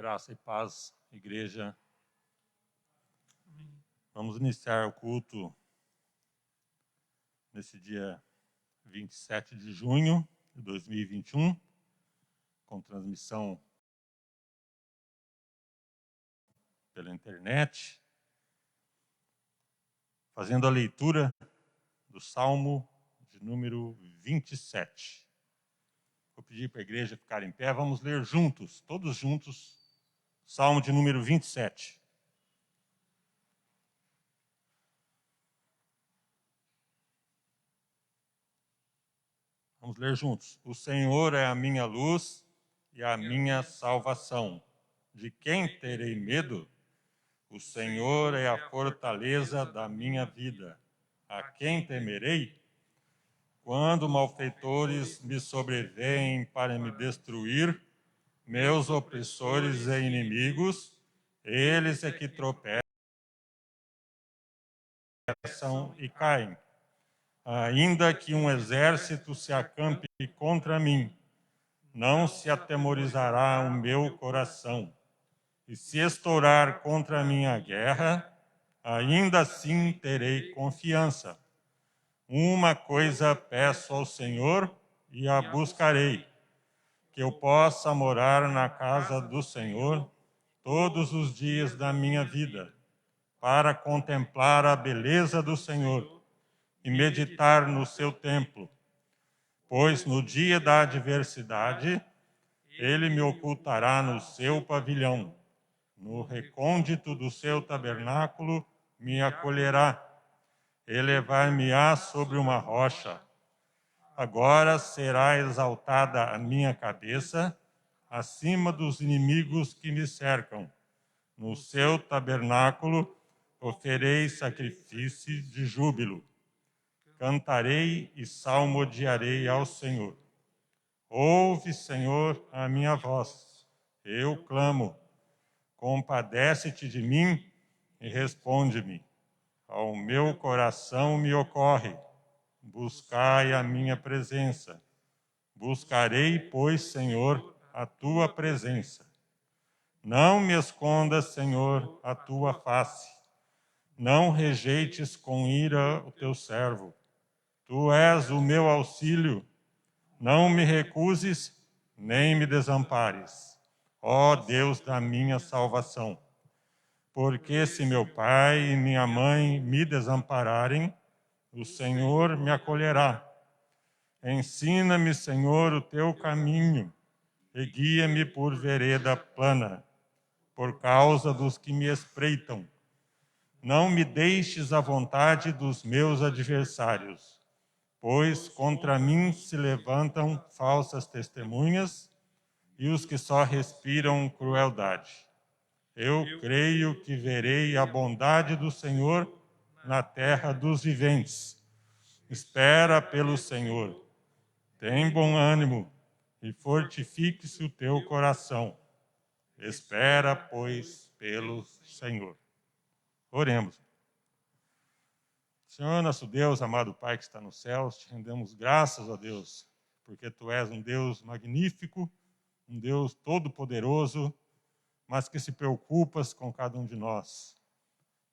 Graça e paz, igreja. Vamos iniciar o culto nesse dia 27 de junho de 2021, com transmissão pela internet, fazendo a leitura do Salmo de número 27. Vou pedir para a igreja ficar em pé, vamos ler juntos, todos juntos, Salmo de número 27. Vamos ler juntos. O Senhor é a minha luz e a minha salvação. De quem terei medo? O Senhor é a fortaleza da minha vida. A quem temerei? Quando malfeitores me sobrevêm para me destruir, meus opressores e inimigos, eles é que tropeçam e caem. Ainda que um exército se acampe contra mim, não se atemorizará o meu coração. E se estourar contra mim a guerra, ainda assim terei confiança. Uma coisa peço ao Senhor e a buscarei, que eu possa morar na casa do Senhor todos os dias da minha vida, para contemplar a beleza do Senhor e meditar no seu templo. Pois no dia da adversidade, ele me ocultará no seu pavilhão. No recôndito do seu tabernáculo me acolherá. Elevar-me-á sobre uma rocha. Agora será exaltada a minha cabeça acima dos inimigos que me cercam. No seu tabernáculo oferei sacrifício de júbilo. Cantarei e salmodiarei ao Senhor. Ouve, Senhor, a minha voz. Eu clamo. Compadece-te de mim e responde-me. Ao meu coração me ocorre. Buscai a minha presença. Buscarei, pois, Senhor, a tua presença. Não me escondas, Senhor, a tua face. Não rejeites com ira o teu servo. Tu és o meu auxílio. Não me recuses, nem me desampares. Ó Deus da minha salvação. Porque se meu pai e minha mãe me desampararem, o Senhor me acolherá. Ensina-me, Senhor, o teu caminho e guia-me por vereda plana, por causa dos que me espreitam. Não me deixes à vontade dos meus adversários, pois contra mim se levantam falsas testemunhas e os que só respiram crueldade. Eu creio que verei a bondade do Senhor na terra dos viventes. Espera pelo Senhor. Tem bom ânimo e fortifique-se o teu coração. Espera, pois, pelo Senhor. Oremos. Senhor, nosso Deus, amado Pai que está nos céus, te rendemos graças, ó Deus, porque Tu és um Deus magnífico, um Deus todo-poderoso, mas que se preocupas com cada um de nós.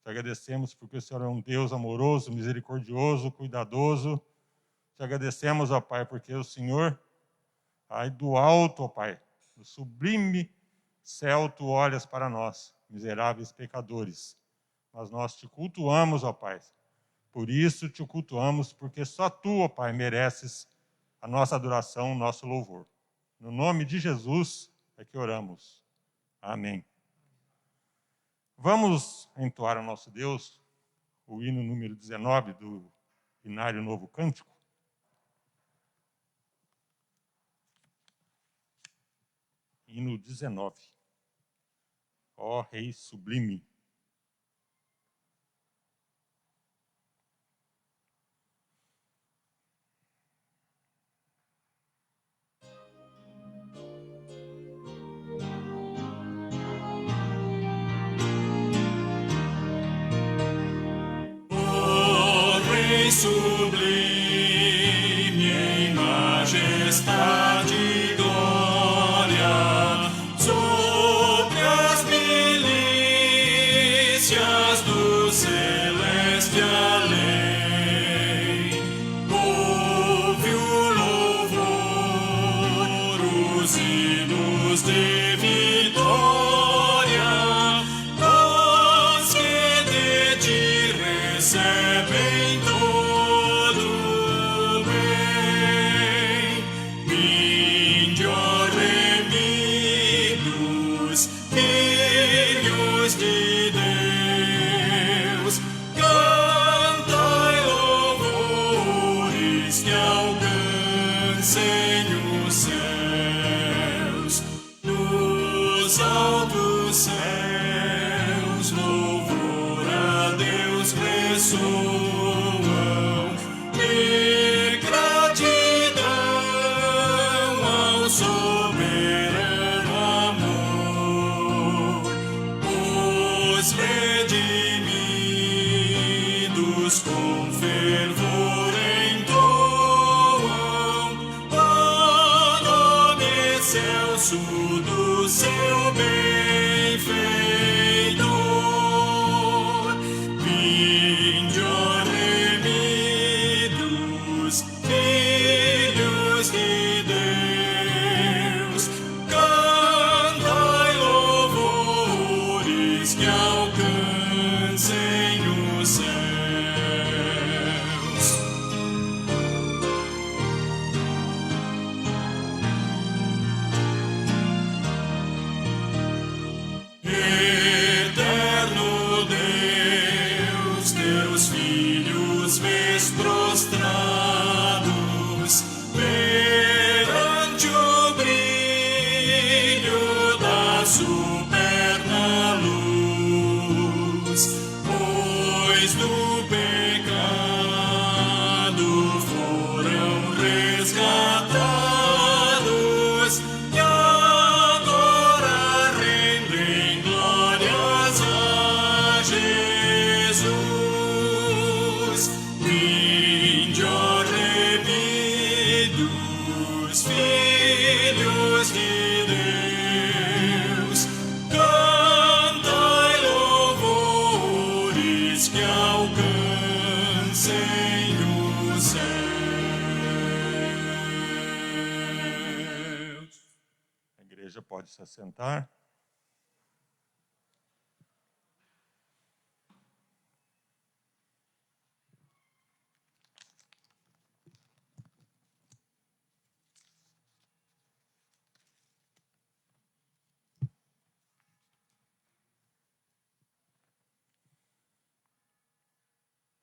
Te agradecemos porque o Senhor é um Deus amoroso, misericordioso, cuidadoso. Te agradecemos, ó Pai, porque o Senhor, aí do alto, ó Pai, do sublime céu, Tu olhas para nós, miseráveis pecadores. Mas nós te cultuamos, ó Pai. Por isso te cultuamos, porque só Tu, ó Pai, mereces a nossa adoração, o nosso louvor. No nome de Jesus é que oramos. Amém. Vamos entoar ao nosso Deus o hino número 19 do Inário Novo Cântico. Hino 19. Ó Rei sublime. Sublime em majestade e glória, sobre filhos de Deus, cantai louvores que alcancem os céus, nos altos céus, louvor a Deus ressoam, e gratidão ao soberano amor, os redimidos com fervor entoam o nome excelso do seu benfeitor. Vinde, ó remidos, filhos de Deus, cantai louvores que alcancem os céus. Eterno Deus, teus filhos vês prostrados perante o brilho da superna luz, pois do pecado foram resgatados e agora rendem glórias a Jesus. Vinde, ó remidos, filhos de Deus, cantai louvores que alcancem os céus. A igreja pode se assentar.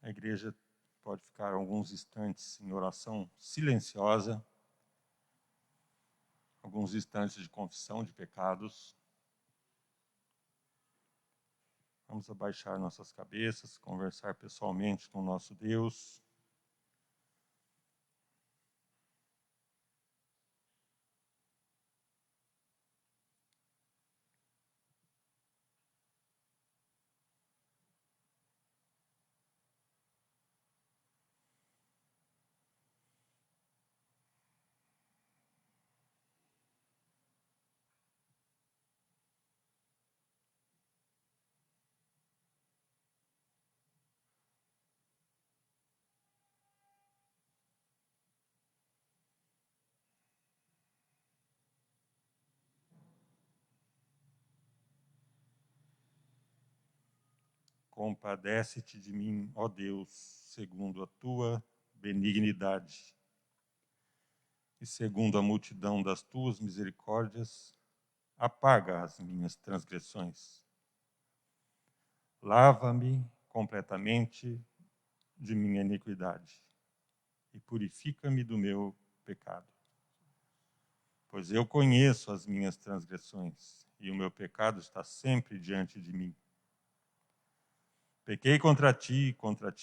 A igreja pode ficar alguns instantes em oração silenciosa, alguns instantes de confissão de pecados. Vamos abaixar nossas cabeças, conversar pessoalmente com o nosso Deus. Compadece-te de mim, ó Deus, segundo a tua benignidade. E segundo a multidão das tuas misericórdias, apaga as minhas transgressões. Lava-me completamente de minha iniquidade e purifica-me do meu pecado. Pois eu conheço as minhas transgressões e o meu pecado está sempre diante de mim. Pequei contra ti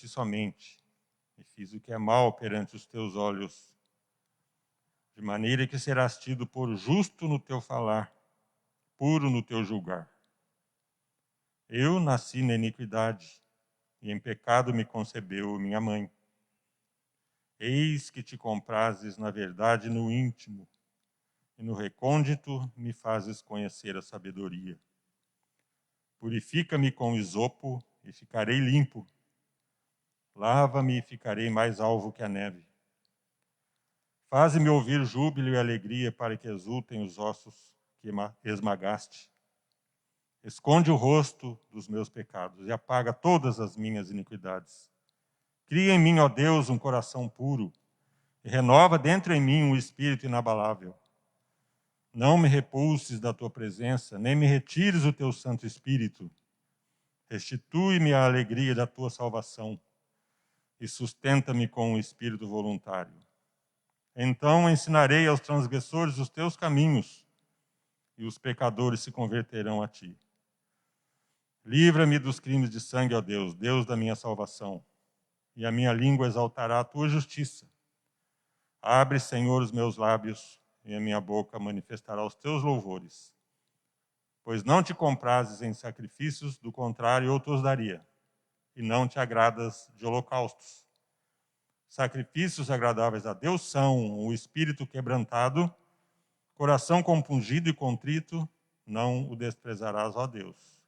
somente, e fiz o que é mal perante os teus olhos, de maneira que serás tido por justo no teu falar, puro no teu julgar. Eu nasci na iniquidade, e em pecado me concebeu minha mãe. Eis que te comprases, na verdade, no íntimo, e no recôndito me fazes conhecer a sabedoria. Purifica-me com isopo, e ficarei limpo. Lava-me e ficarei mais alvo que a neve. Faze-me ouvir júbilo e alegria, para que exultem os ossos que esmagaste. Esconde o rosto dos meus pecados e apaga todas as minhas iniquidades. Cria em mim, ó Deus, um coração puro e renova dentro em mim um espírito inabalável. Não me repulses da tua presença, nem me retires o teu Santo Espírito. Restitui-me a alegria da tua salvação e sustenta-me com o espírito voluntário. Então ensinarei aos transgressores os teus caminhos, e os pecadores se converterão a ti. Livra-me dos crimes de sangue, ó Deus, Deus da minha salvação, e a minha língua exaltará a tua justiça. Abre, Senhor, os meus lábios, e a minha boca manifestará os teus louvores. Pois não te comprazes em sacrifícios, do contrário eu te os daria, e não te agradas de holocaustos. Sacrifícios agradáveis a Deus são o espírito quebrantado, coração compungido e contrito, não o desprezarás, ó Deus.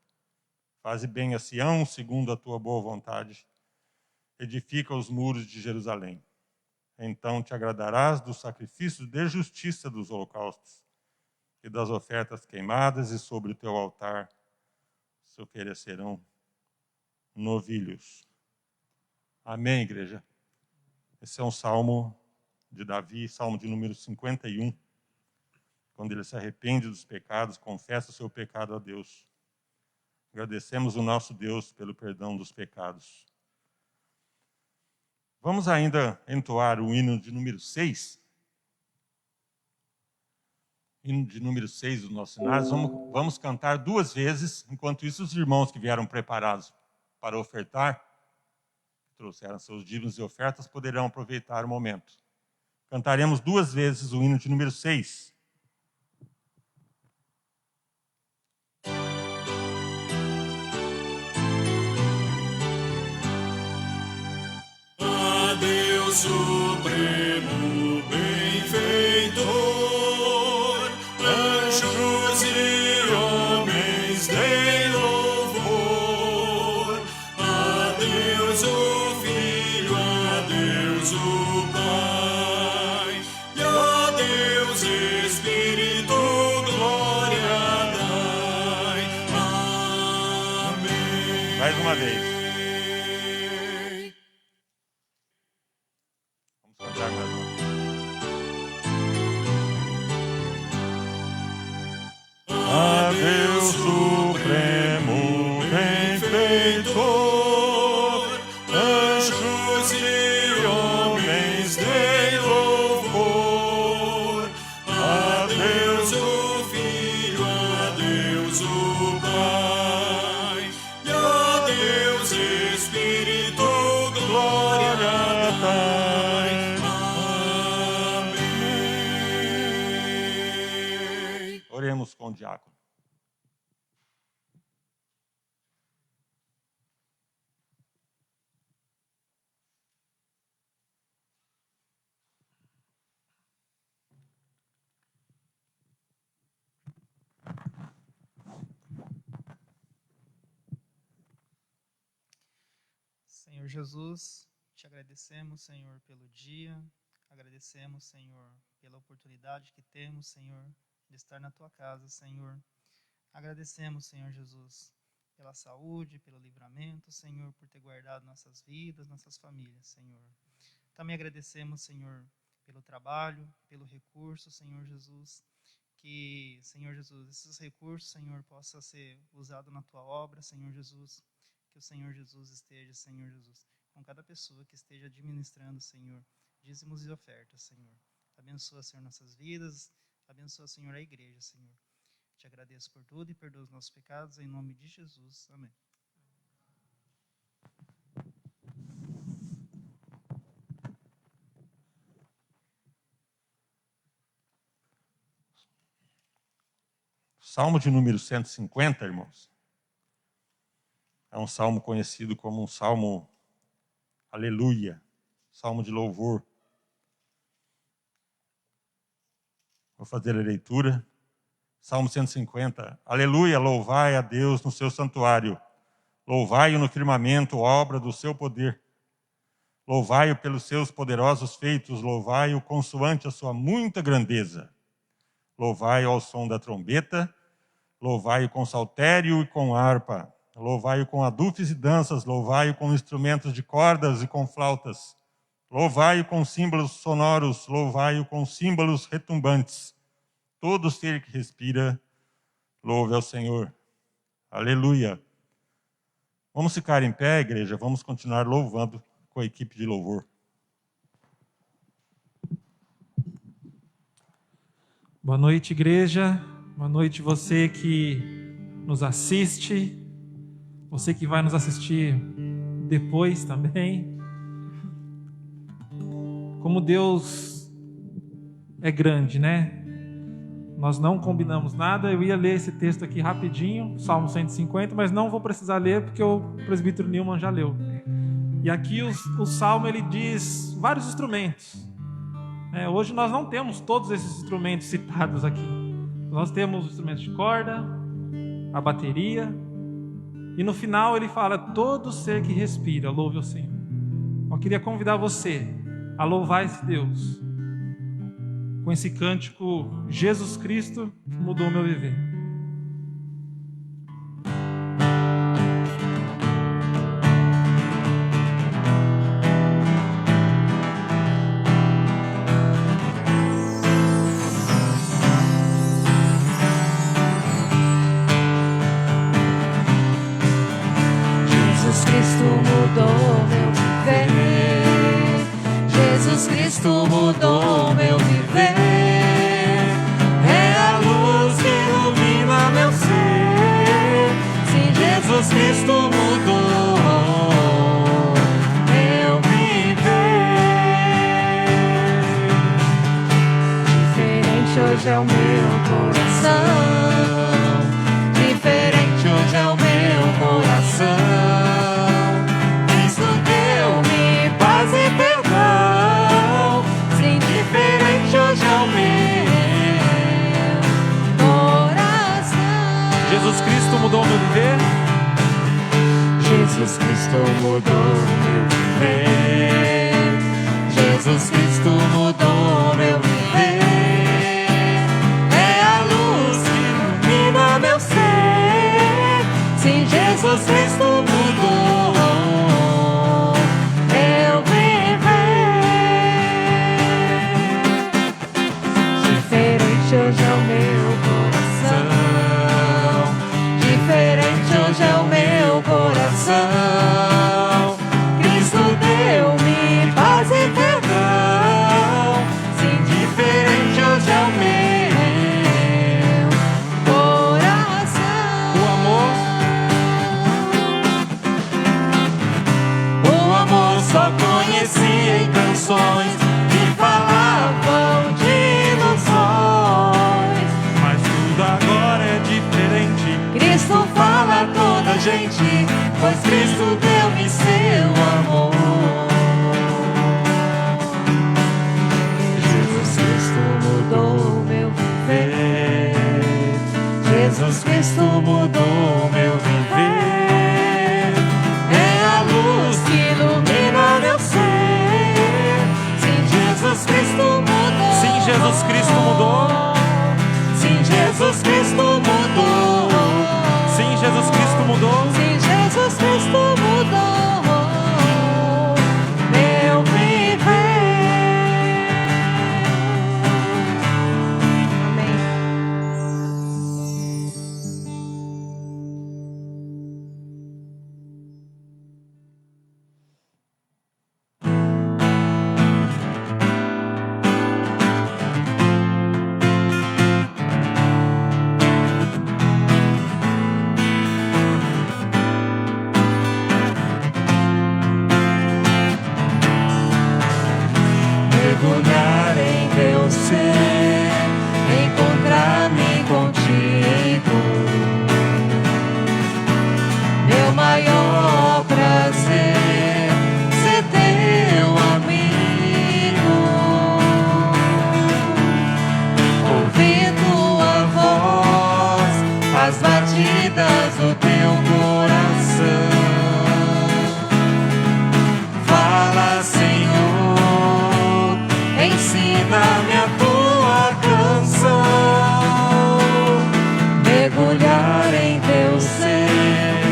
Faze bem a Sião, segundo a tua boa vontade, edifica os muros de Jerusalém. Então te agradarás dos sacrifícios de justiça dos holocaustos e das ofertas queimadas, e sobre o teu altar se oferecerão novilhos. Amém, igreja? Esse é um salmo de Davi, salmo de número 51, quando ele se arrepende dos pecados, confessa o seu pecado a Deus. Agradecemos o nosso Deus pelo perdão dos pecados. Vamos ainda entoar o hino de número 6. Hino de número 6 dos nossos sinais. Vamos cantar 2 vezes. Enquanto isso, os irmãos que vieram preparados para ofertar, trouxeram seus dízimos e ofertas, poderão aproveitar o momento. Cantaremos 2 vezes o hino de número 6. A Deus supremo benfeitor, anjos e homens deem louvor. A Deus o Filho, a Deus o Pai, e a Deus Espírito glória dai. Amém. Mais uma vez. Vamos cantar mais uma vez. A Deus supremo benfeitor, anjos e homens deem louvor. A Deus o Filho, a Deus o Pai, e a Deus Espírito glória dai. Amém. Oremos com o diácono. Senhor Jesus, te agradecemos, Senhor, pelo dia, agradecemos, Senhor, pela oportunidade que temos, Senhor, de estar na tua casa, Senhor. Agradecemos, Senhor Jesus, pela saúde, pelo livramento, Senhor, por ter guardado nossas vidas, nossas famílias, Senhor. Também agradecemos, Senhor, pelo trabalho, pelo recurso, Senhor Jesus, que, Senhor Jesus, esses recursos, Senhor, possa ser usado na tua obra, Senhor Jesus. Que o Senhor Jesus esteja, Senhor Jesus, com cada pessoa que esteja administrando, Senhor, dízimos e ofertas, Senhor. Abençoa, Senhor, nossas vidas, abençoa, Senhor, a igreja, Senhor. Te agradeço por tudo e perdoa os nossos pecados, em nome de Jesus. Amém. Salmo de número 150, irmãos. É um salmo conhecido como um salmo aleluia, salmo de louvor. Vou fazer a leitura. Salmo 150. Aleluia, louvai a Deus no seu santuário. Louvai-o no firmamento, obra do seu poder. Louvai-o pelos seus poderosos feitos. Louvai-o consoante a sua muita grandeza. Louvai-o ao som da trombeta. Louvai-o com saltério e com harpa. Louvai-o com adufes e danças, louvai-o com instrumentos de cordas e com flautas. Louvai-o com símbolos sonoros, louvai-o com símbolos retumbantes. Todo ser que respira, louve ao Senhor. Aleluia. Vamos ficar em pé, igreja, vamos continuar louvando com a equipe de louvor. Boa noite, igreja. Boa noite, você que nos assiste, você que vai nos assistir depois também. Como Deus é grande, né? Nós não combinamos nada. Eu ia ler esse texto aqui rapidinho, Salmo 150, mas não vou precisar ler porque o presbítero Nilman já leu. E aqui o Salmo ele diz vários instrumentos. Hoje nós não temos todos esses instrumentos citados aqui. Nós temos os instrumentos de corda, a bateria, e no final ele fala: todo ser que respira, louve o Senhor. Eu queria convidar você a louvar esse Deus com esse cântico Jesus Cristo mudou meu viver. Jesus Cristo mudou meu viver. Jesus Cristo mudou meu viver. É a luz que ilumina meu ser. Sim, Jesus Cristo mudou meu viver. Diferente hoje é o meu coração. Diferente hoje é o meu coração. Jesus Cristo mudou meu viver. Jesus Cristo mudou meu viver. Jesus Cristo mudou meu viver. É a luz que ilumina meu ser. Sim, Jesus Cristo mudou meu viver. Diferente hoje é o meu coração. Diferente hoje é o meu coração. Cristo deu-me paz e perdão. Sim, diferente hoje é o meu coração. O amor só conheci em canções que falavam de ilusões. Mas tudo agora é diferente. Cristo fala a toda gente, pois Cristo deu-me seu amor. Jesus Cristo mudou meu viver. Jesus Cristo mudou meu viver. É a luz que ilumina meu ser. Sim, Jesus Cristo mudou. Sim, Jesus Cristo mudou. Sim, Jesus Cristo mudou. Sim, Jesus Cristo mudou. Sim, Jesus Cristo mudou meu viver. Amém. Mergulhar em teu ser, encontrar-me contigo. Meu maior prazer, ser teu amigo. Ouvir tua voz, as batidas do teu coração. Fala, Senhor, ensina-me a tua canção. Mergulhar em teu ser,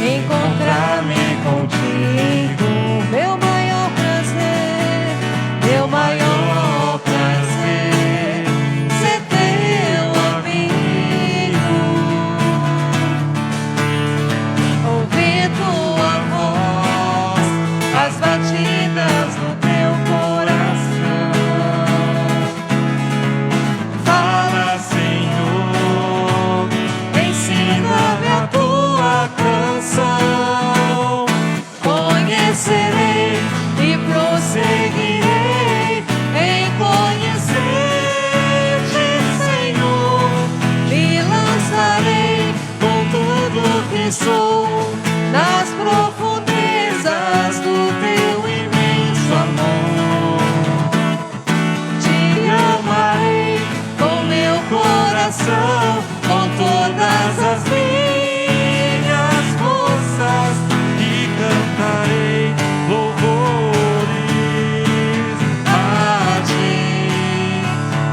encontrar-me contigo. Meu maior prazer, ser teu amigo. que sou, nas profundezas do teu imenso amor. Te amarei com meu coração, com todas as minhas forças, e cantarei louvores a ti,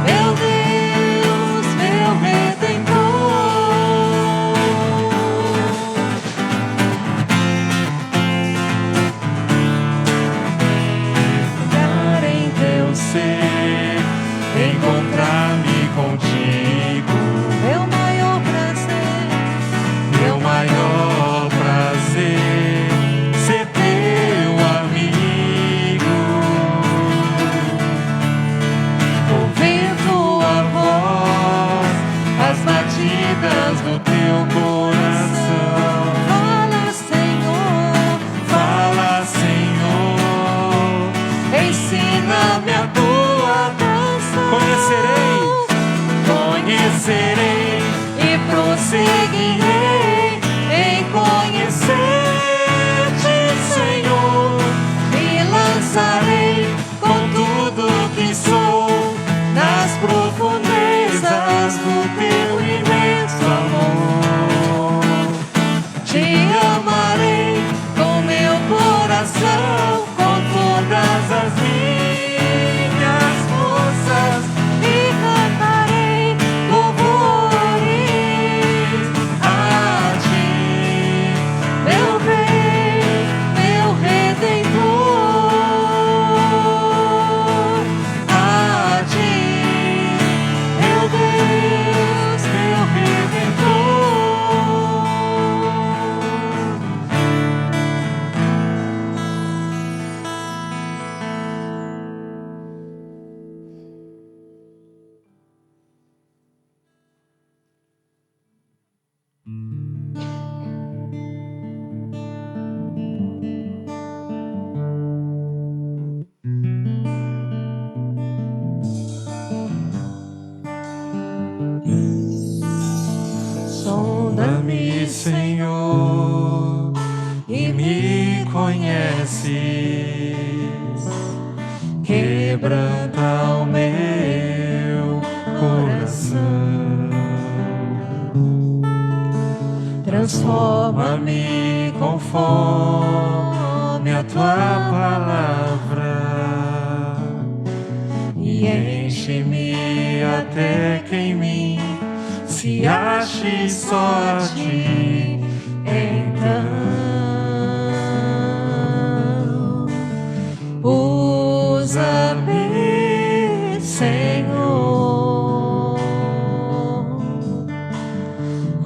meu Deus, meu Redentor. Entrar em teu ser, encontrar-me contigo, meu maior prazer, ser teu amigo. Ouvir tua voz, as batidas do teu coração. Fala, Senhor, ensina-me a tua canção. Conhecerei e prosseguirei em conhecer-te, Senhor. Me lançarei com tudo que sou, nas profundezas do teu imenso amor. Te amarei com meu coração, com todas as minhas forças, e cantarei louvores a ti, meu bem, meu Redentor. A ti, meu Deus, meu Redentor. Sonda-me, Senhor, e me conheces. Quebranta o meu coração. Transforma-me conforme a tua palavra, e enche-me até que em mim se ache só a ti. Então usa-me, Senhor,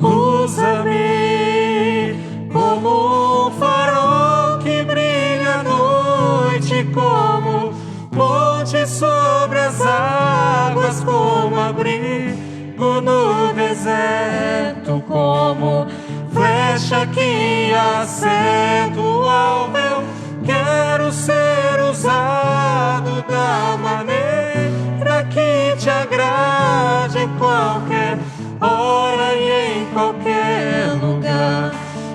usa-me como um farol que brilha à noite, como ponte sobre as águas, como abrigo no deserto, como flecha que acerta o alvo. Eu quero ser usado da maneira que te agrade, em qualquer hora e em qualquer lugar.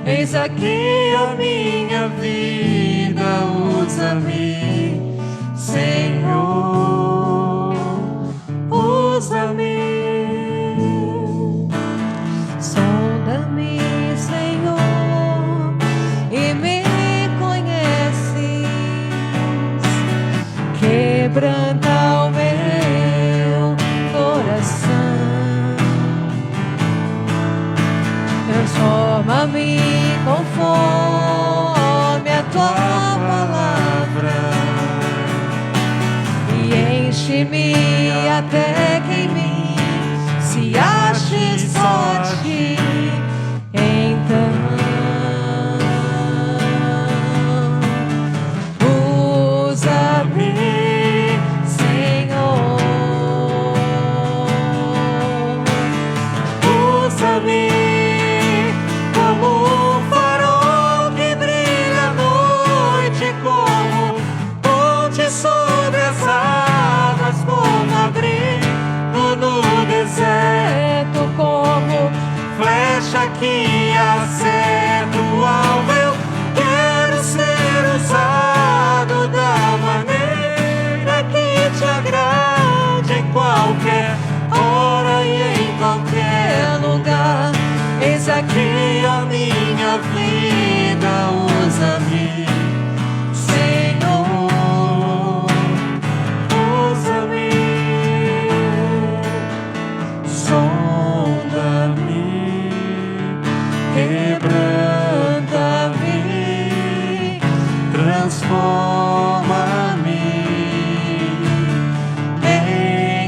Eis aqui a minha vida, usa-me, Senhor, usa-me. Sonda-me, Senhor, e me conheces. Quebranta o meu coração. Transforma-me conforme a tua palavra, e enche-me até que em mim se ache só a ti. Então usa-me, Senhor, usa-me como um farol que brilha à noite, como ponte sobre as águas, como abrigo no deserto, como flecha que acerta aqui a minha vida, usa-me, Senhor, usa-me, sonda-me, quebranta-me, transforma-me,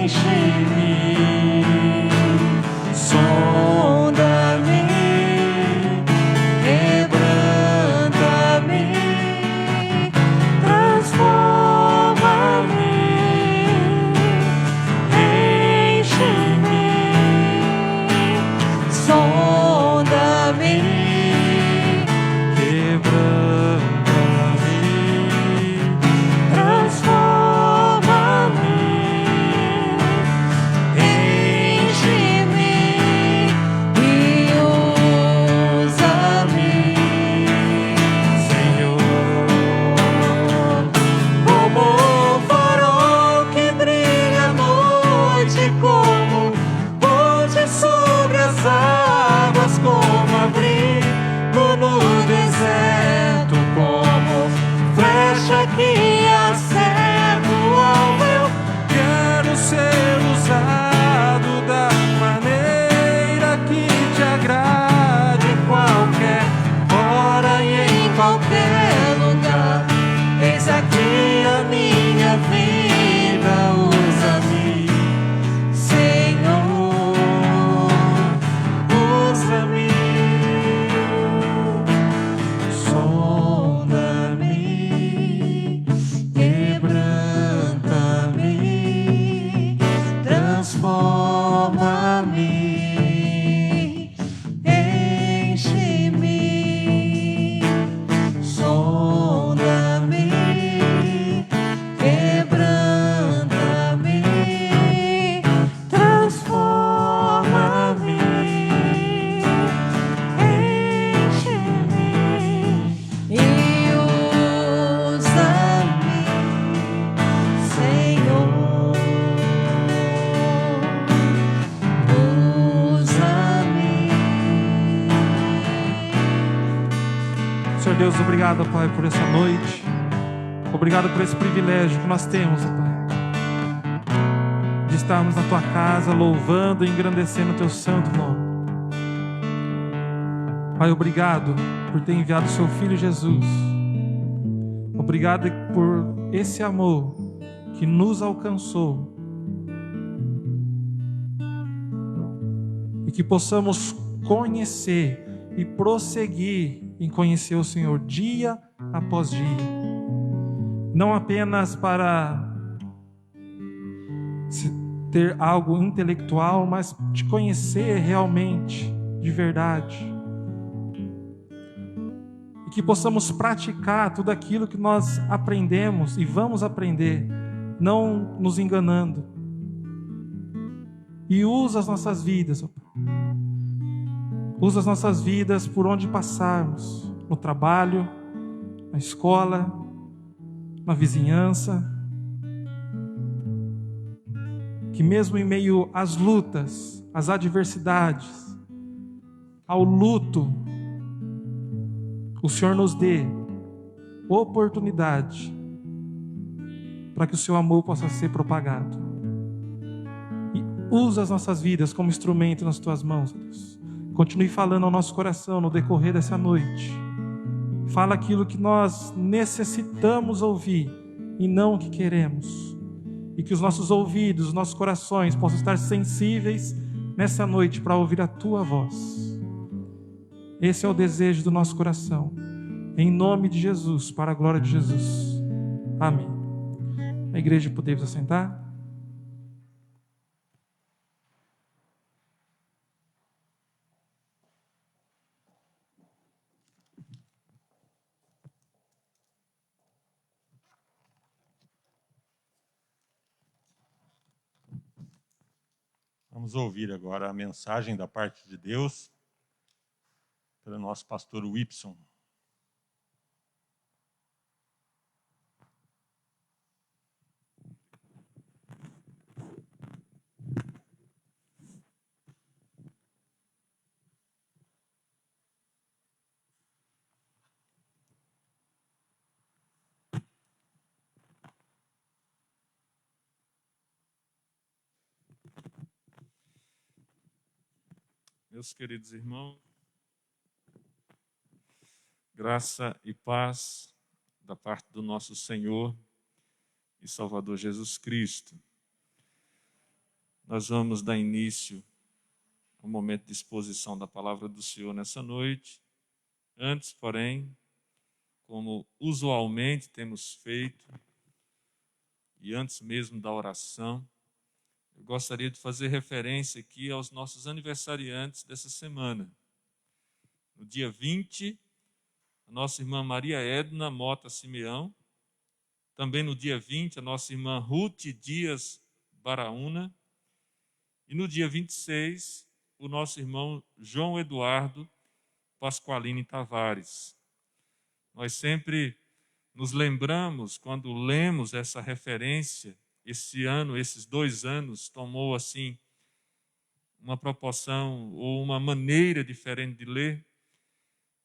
enche-me, sonda-me, quebranta-me, transforma-me, enche-me, sonda-me, quebranta-me, transforma-me, enche-me e usa-me, Senhor, como um farol que brilha à noite, como ponte sobre as águas, como abrigo no deserto, como flecha que acerta o alvo. Eu quero ser usado da maneira que te agrade, em qualquer hora e em qualquer lugar. Eis aqui a minha vida, usa-me, Senhor, usa-me, sonda-me, quebranta-me, transforma-me, enche-me, sonda-me, quebranta-me, transforma-me, enche-me e usa-me, Senhor, usa-me. Senhor Deus, obrigado, Pai, por essa noite. Obrigado por esse privilégio que nós temos, ó Pai, de estarmos na Tua casa, louvando e engrandecendo o Teu santo nome. Pai, obrigado por ter enviado o Seu Filho Jesus. Obrigado por esse amor que nos alcançou. E que possamos conhecer e prosseguir em conhecer o Senhor dia após dia. Não apenas para ter algo intelectual, mas te conhecer realmente, de verdade. E que possamos praticar tudo aquilo que nós aprendemos e vamos aprender, não nos enganando. E usa as nossas vidas, ó Pai. Usa as nossas vidas por onde passarmos, no trabalho, na escola, na vizinhança. Que mesmo em meio às lutas, às adversidades, ao luto, o Senhor nos dê oportunidade para que o Seu amor possa ser propagado. E usa as nossas vidas como instrumento nas Tuas mãos, Deus. Continue falando ao nosso coração no decorrer dessa noite. Fala aquilo que nós necessitamos ouvir e não o que queremos. E que os nossos ouvidos, os nossos corações possam estar sensíveis nessa noite para ouvir a Tua voz. Esse é o desejo do nosso coração. Em nome de Jesus, para a glória de Jesus. Amém. A igreja, podemos assentar? Vamos ouvir agora a mensagem da parte de Deus pelo nosso pastor Whipson. Meus queridos irmãos, graça e paz da parte do nosso Senhor e Salvador Jesus Cristo. Nós vamos dar início ao momento de exposição da palavra do Senhor nessa noite. Antes, porém, como usualmente temos feito, e antes mesmo da oração, eu gostaria de fazer referência aqui aos nossos aniversariantes dessa semana. No dia 20, a nossa irmã Maria Edna Mota Simeão. Também no dia 20, a nossa irmã Ruth Dias Baraúna. E no dia 26, o nosso irmão João Eduardo Pasqualini Tavares. Nós sempre nos lembramos, quando lemos essa referência, esse ano, esses 2 anos, tomou assim uma proporção ou uma maneira diferente de ler.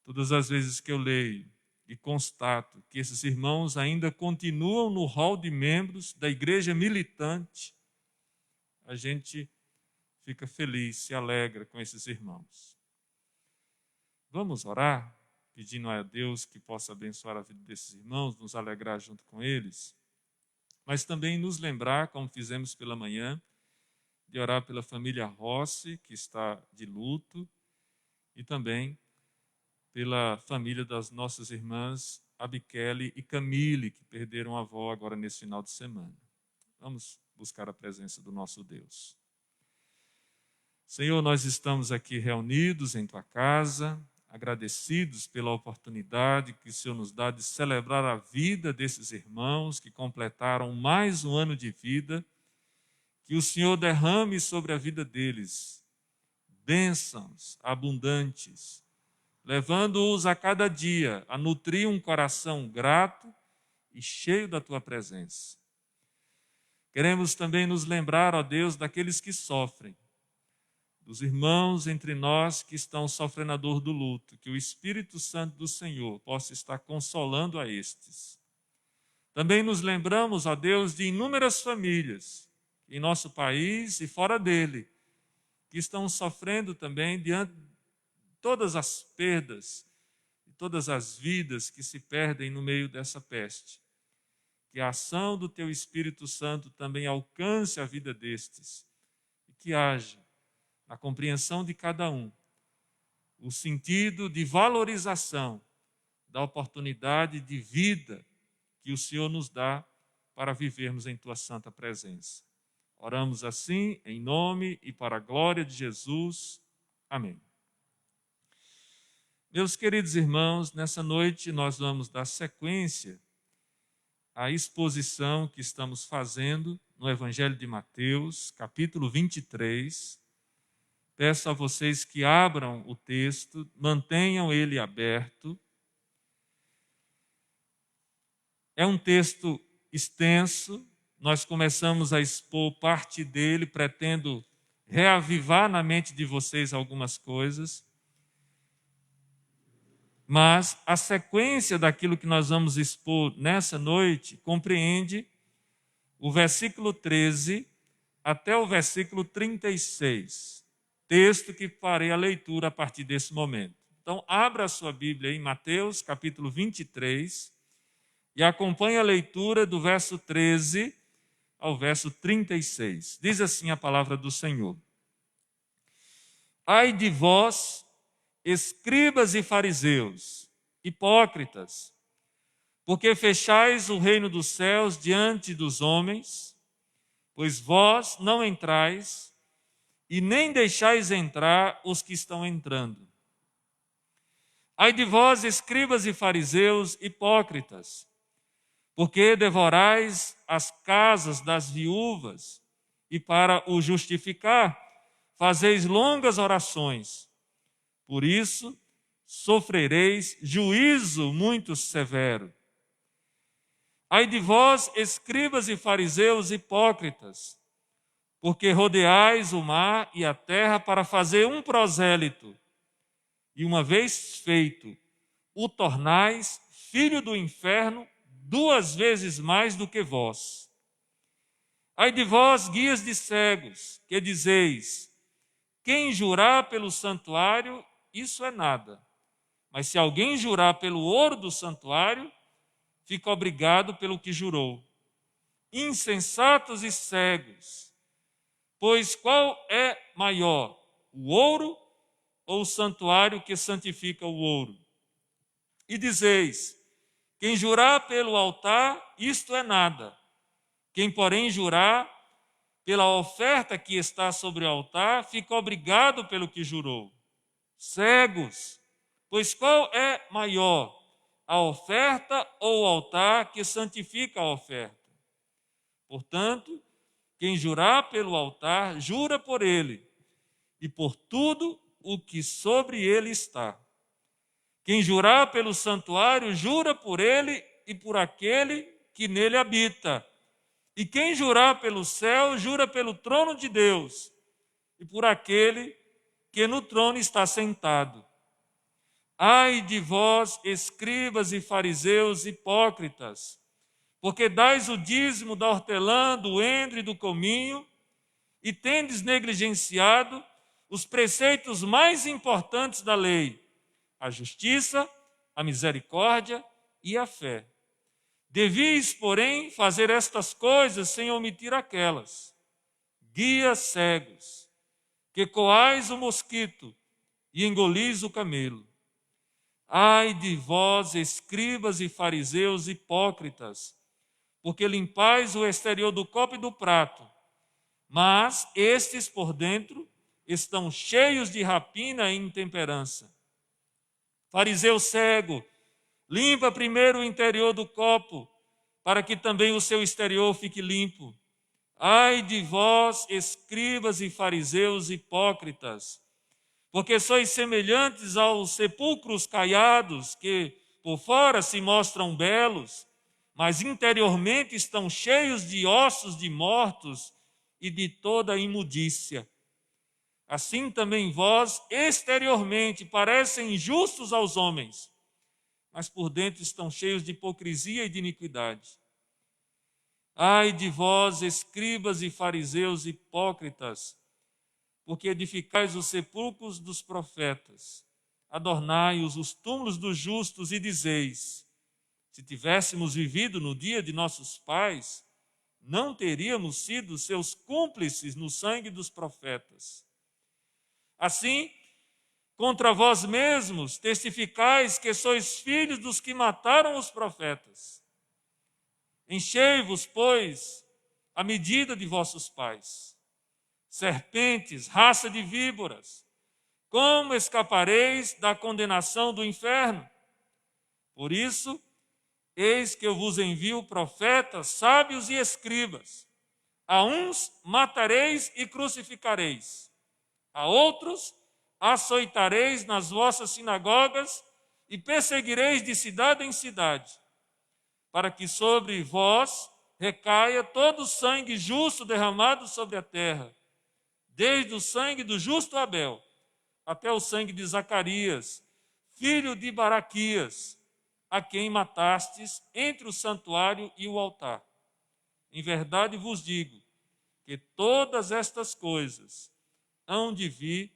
Todas as vezes que eu leio e constato que esses irmãos ainda continuam no hall de membros da igreja militante, a gente fica feliz, se alegra com esses irmãos. Vamos orar, pedindo a Deus que possa abençoar a vida desses irmãos, nos alegrar junto com eles, mas também nos lembrar, como fizemos pela manhã, de orar pela família Rossi, que está de luto, e também pela família das nossas irmãs Abiquele e Camille, que perderam a avó agora nesse final de semana. Vamos buscar a presença do nosso Deus. Senhor, nós estamos aqui reunidos em Tua casa, agradecidos pela oportunidade que o Senhor nos dá de celebrar a vida desses irmãos que completaram mais um ano de vida, que o Senhor derrame sobre a vida deles bênçãos abundantes, levando-os a cada dia a nutrir um coração grato e cheio da Tua presença. Queremos também nos lembrar, ó Deus, daqueles que sofrem, dos irmãos entre nós que estão sofrendo a dor do luto, que o Espírito Santo do Senhor possa estar consolando a estes. Também nos lembramos, ó Deus, de inúmeras famílias em nosso país e fora dele, que estão sofrendo também diante de todas as perdas e todas as vidas que se perdem no meio dessa peste. Que a ação do Teu Espírito Santo também alcance a vida destes e que haja na compreensão de cada um o sentido de valorização da oportunidade de vida que o Senhor nos dá para vivermos em Tua santa presença. Oramos assim, em nome e para a glória de Jesus. Amém. Meus queridos irmãos, nessa noite nós vamos dar sequência à exposição que estamos fazendo no Evangelho de Mateus, capítulo 23. Peço a vocês que abram o texto, mantenham ele aberto. É um texto extenso, nós começamos a expor parte dele, pretendo reavivar na mente de vocês algumas coisas. Mas a sequência daquilo que nós vamos expor nessa noite compreende o versículo 13 até o versículo 36. Texto que farei a leitura a partir desse momento. Então, abra a sua Bíblia em Mateus, capítulo 23, e acompanhe a leitura do verso 13 ao verso 36. Diz assim a palavra do Senhor. Ai de vós, escribas e fariseus, hipócritas, porque fechais o reino dos céus diante dos homens, pois vós não entrais e nem deixais entrar os que estão entrando. Ai de vós, escribas e fariseus, hipócritas, porque devorais as casas das viúvas e para o justificar fazeis longas orações. Por isso sofrereis juízo muito severo. Ai de vós, escribas e fariseus, hipócritas, porque rodeais o mar e a terra para fazer um prosélito, e uma vez feito, o tornais filho do inferno 2 vezes mais do que vós. Ai de vós, guias de cegos, que dizeis, Quem jurar pelo santuário, isso é nada. Mas se alguém jurar pelo ouro do santuário, fica obrigado pelo que jurou. Insensatos e cegos, pois qual é maior, o ouro ou o santuário que santifica o ouro? E dizeis, quem jurar pelo altar, isto é nada. Quem, porém, jurar pela oferta que está sobre o altar, fica obrigado pelo que jurou. Cegos, pois qual é maior, a oferta ou o altar que santifica a oferta? Portanto, quem jurar pelo altar, jura por ele, e por tudo o que sobre ele está. Quem jurar pelo santuário, jura por ele e por aquele que nele habita. E quem jurar pelo céu, jura pelo trono de Deus e por aquele que no trono está sentado. Ai de vós, escribas e fariseus hipócritas, porque dais o dízimo da hortelã, do endro e do cominho, e tendes negligenciado os preceitos mais importantes da lei, a justiça, a misericórdia e a fé. Devis, porém, fazer estas coisas sem omitir aquelas. Guias cegos, que coais o mosquito e engolis o camelo. Ai de vós, escribas e fariseus hipócritas, porque limpais o exterior do copo e do prato, mas estes por dentro estão cheios de rapina e intemperança. Fariseu cego, limpa primeiro o interior do copo, para que também o seu exterior fique limpo. Ai de vós, escribas e fariseus hipócritas, porque sois semelhantes aos sepulcros caiados, que por fora se mostram belos, mas interiormente estão cheios de ossos de mortos e de toda imundícia. Assim também vós, exteriormente, parecem justos aos homens, mas por dentro estão cheios de hipocrisia e de iniquidade. Ai de vós, escribas e fariseus hipócritas, porque edificais os sepulcros dos profetas, adornai os túmulos dos justos e dizeis, se tivéssemos vivido no dia de nossos pais, não teríamos sido seus cúmplices no sangue dos profetas. Assim, contra vós mesmos testificais que sois filhos dos que mataram os profetas. Enchei-vos, pois, a medida de vossos pais. Serpentes, raça de víboras, como escapareis da condenação do inferno? Por isso, eis que eu vos envio profetas, sábios e escribas. A uns matareis e crucificareis, a outros açoitareis nas vossas sinagogas e perseguireis de cidade em cidade, para que sobre vós recaia todo o sangue justo derramado sobre a terra, desde o sangue do justo Abel até o sangue de Zacarias, filho de Baraquias, a quem matastes entre o santuário e o altar. Em verdade vos digo que todas estas coisas hão de vir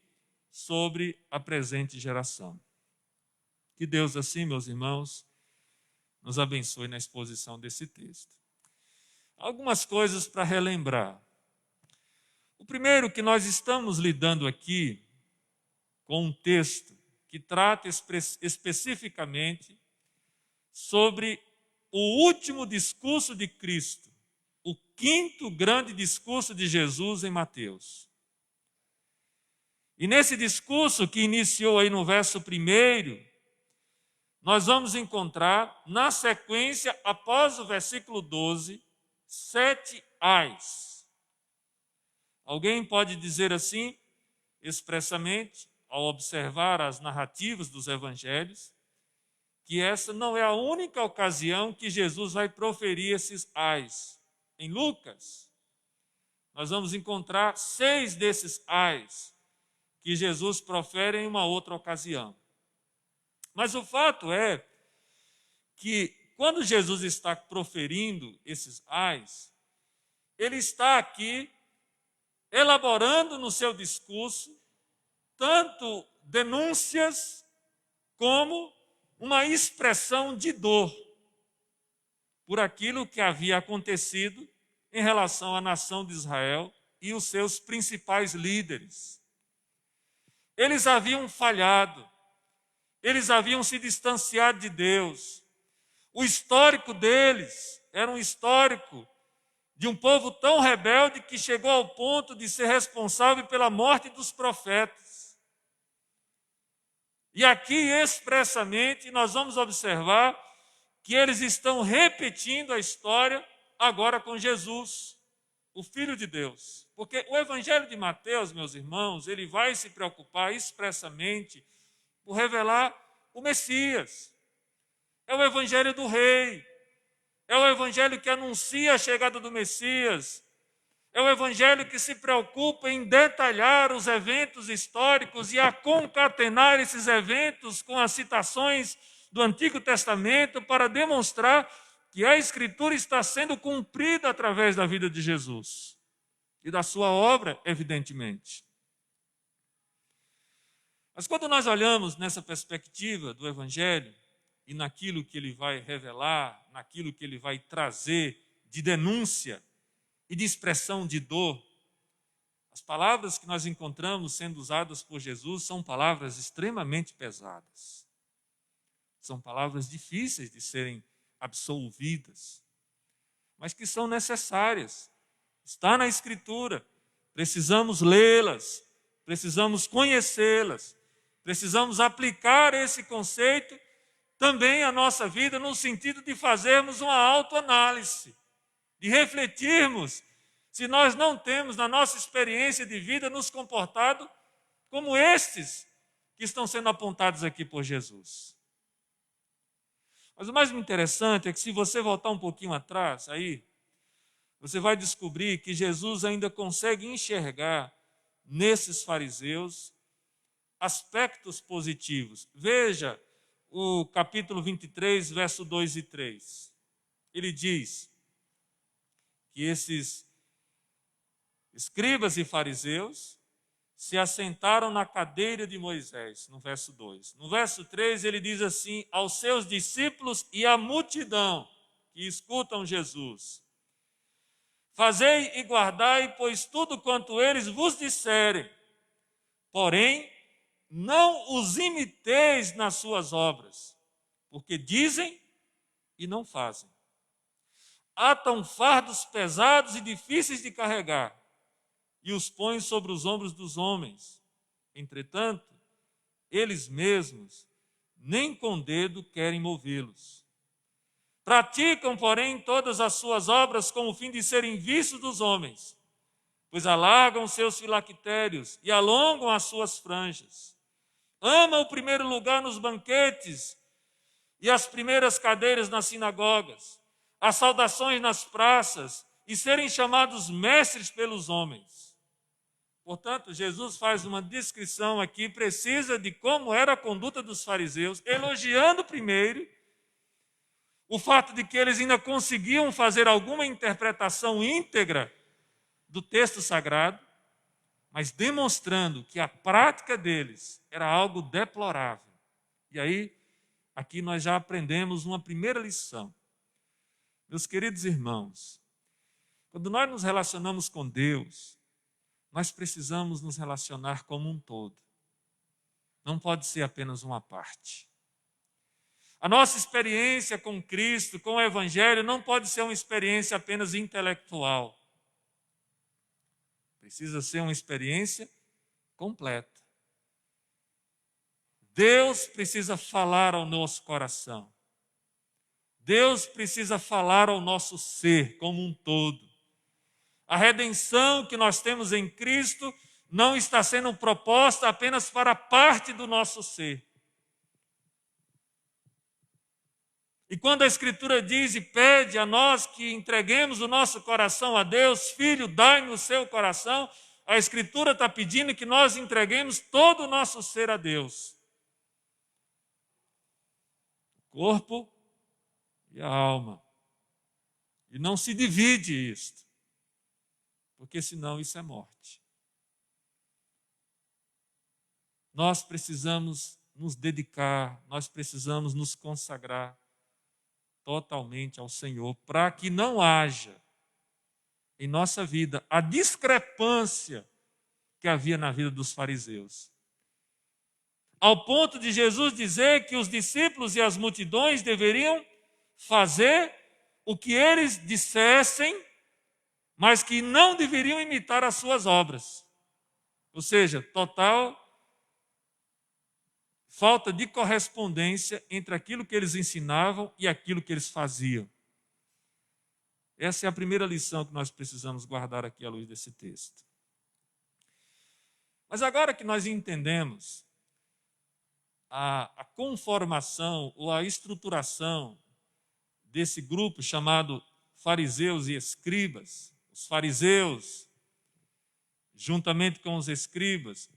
sobre a presente geração. Que Deus, assim, meus irmãos, nos abençoe na exposição desse texto. Algumas coisas para relembrar. O primeiro, que nós estamos lidando aqui com um texto que trata especificamente sobre o último discurso de Cristo, o quinto grande discurso de Jesus em Mateus. E nesse discurso que iniciou aí no verso 1, nós vamos encontrar, na sequência, após o versículo 12, 7 ais. Alguém pode dizer assim, expressamente, ao observar as narrativas dos evangelhos, que essa não é a única ocasião que Jesus vai proferir esses ais. Em Lucas, nós vamos encontrar 6 desses ais que Jesus profere em uma outra ocasião. Mas o fato é que, quando Jesus está proferindo esses ais, ele está aqui elaborando no seu discurso tanto denúncias como uma expressão de dor por aquilo que havia acontecido em relação à nação de Israel e os seus principais líderes. Eles haviam falhado, eles haviam se distanciado de Deus. O histórico deles era um histórico de um povo tão rebelde que chegou ao ponto de ser responsável pela morte dos profetas. E aqui, expressamente, nós vamos observar que eles estão repetindo a história agora com Jesus, o Filho de Deus. Porque o Evangelho de Mateus, meus irmãos, ele vai se preocupar expressamente por revelar o Messias. É o Evangelho do Rei. É o Evangelho que anuncia a chegada do Messias. É o Evangelho que se preocupa em detalhar os eventos históricos e a concatenar esses eventos com as citações do Antigo Testamento para demonstrar que a Escritura está sendo cumprida através da vida de Jesus e da sua obra, evidentemente. Mas quando nós olhamos nessa perspectiva do Evangelho e naquilo que ele vai revelar, naquilo que ele vai trazer de denúncia e de expressão de dor, as palavras que nós encontramos sendo usadas por Jesus são palavras extremamente pesadas. São palavras difíceis de serem absolvidas, mas que são necessárias. Está na Escritura, precisamos lê-las, precisamos conhecê-las, precisamos aplicar esse conceito também à nossa vida, no sentido de fazermos uma autoanálise, de refletirmos se nós não temos, na nossa experiência de vida, nos comportado como estes que estão sendo apontados aqui por Jesus. Mas o mais interessante é que, se você voltar um pouquinho atrás, aí, você vai descobrir que Jesus ainda consegue enxergar nesses fariseus aspectos positivos. Veja o capítulo 23, verso 2 e 3. Ele diz que esses escribas e fariseus se assentaram na cadeira de Moisés, no verso 2. No verso 3, ele diz assim: aos seus discípulos e à multidão que escutam Jesus: fazei e guardai, pois tudo quanto eles vos disserem, porém, não os imiteis nas suas obras, porque dizem e não fazem. Atam fardos pesados e difíceis de carregar, e os põem sobre os ombros dos homens. Entretanto, eles mesmos nem com dedo querem movê-los. Praticam, porém, todas as suas obras com o fim de serem vistos dos homens, pois alargam seus filactérios e alongam as suas franjas. Amam o primeiro lugar nos banquetes e as primeiras cadeiras nas sinagogas, as saudações nas praças e serem chamados mestres pelos homens. Portanto, Jesus faz uma descrição aqui precisa de como era a conduta dos fariseus, elogiando primeiro o fato de que eles ainda conseguiam fazer alguma interpretação íntegra do texto sagrado, mas demonstrando que a prática deles era algo deplorável. E aí, aqui nós já aprendemos uma primeira lição. Meus queridos irmãos, quando nós nos relacionamos com Deus, nós precisamos nos relacionar como um todo. Não pode ser apenas uma parte. A nossa experiência com Cristo, com o Evangelho, não pode ser uma experiência apenas intelectual. Precisa ser uma experiência completa. Deus precisa falar ao nosso coração. Deus precisa falar ao nosso ser como um todo. A redenção que nós temos em Cristo não está sendo proposta apenas para parte do nosso ser. E quando a Escritura diz e pede a nós que entreguemos o nosso coração a Deus, Filho, dai-me o seu coração, a Escritura está pedindo que nós entreguemos todo o nosso ser a Deus. O corpo e a alma. E não se divide isto, porque senão isso é morte. nós precisamos nos dedicar, nós precisamos nos consagrar totalmente ao Senhor, para que não haja em nossa vida a discrepância que havia na vida dos fariseus. Ao ponto de Jesus dizer que os discípulos e as multidões deveriam fazer o que eles dissessem, mas que não deveriam imitar as suas obras. Ou seja, total falta de correspondência entre aquilo que eles ensinavam e aquilo que eles faziam. Essa é a primeira lição que nós precisamos guardar aqui à luz desse texto. Mas agora que nós entendemos a conformação ou a estruturação desse grupo chamado fariseus e escribas, os fariseus, juntamente com os escribas,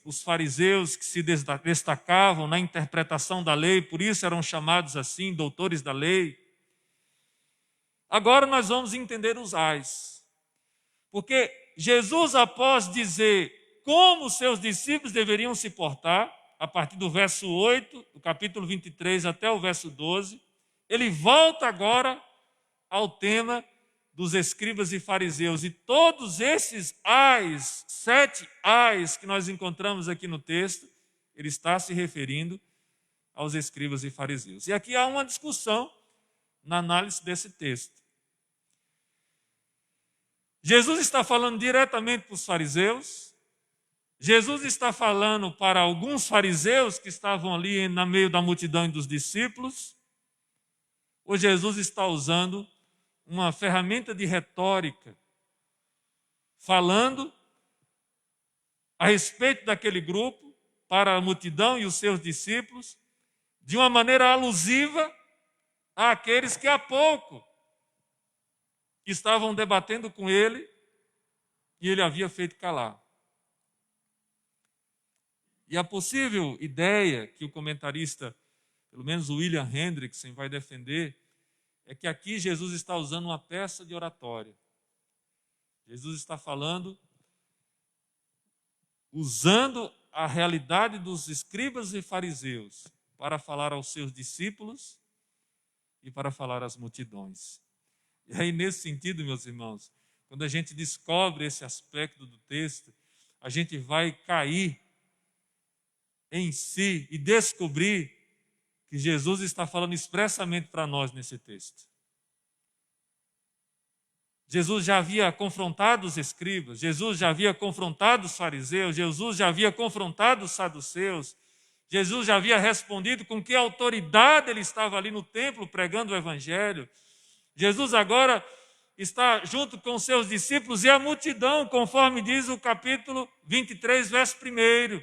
os fariseus que se destacavam na interpretação da lei, por isso eram chamados assim, doutores da lei. Agora nós vamos entender os ais. Porque Jesus, após dizer como seus discípulos deveriam se portar, a partir do verso 8, do capítulo 23 até o verso 12, ele volta agora ao tema dos escribas e fariseus. E todos esses ais, 7 ais que nós encontramos aqui no texto, ele está se referindo aos escribas e fariseus. E aqui há uma discussão na análise desse texto. Jesus está falando diretamente para os fariseus. Jesus está falando para alguns fariseus que estavam ali no meio da multidão e dos discípulos. Ou Jesus está usando uma ferramenta de retórica, falando a respeito daquele grupo, para a multidão e os seus discípulos, de uma maneira alusiva àqueles que há pouco estavam debatendo com ele e ele havia feito calar. E a possível ideia que o comentarista, pelo menos o William Hendrickson, vai defender, é que aqui Jesus está usando uma peça de oratória. Jesus está falando, usando a realidade dos escribas e fariseus para falar aos seus discípulos e para falar às multidões. E aí, nesse sentido, meus irmãos, quando a gente descobre esse aspecto do texto, a gente vai cair em si e descobrir que Jesus está falando expressamente para nós nesse texto. Jesus já havia confrontado os escribas, Jesus já havia confrontado os fariseus, Jesus já havia confrontado os saduceus, Jesus já havia respondido com que autoridade ele estava ali no templo pregando o evangelho. Jesus agora está junto com seus discípulos e a multidão, conforme diz o capítulo 23, verso 1.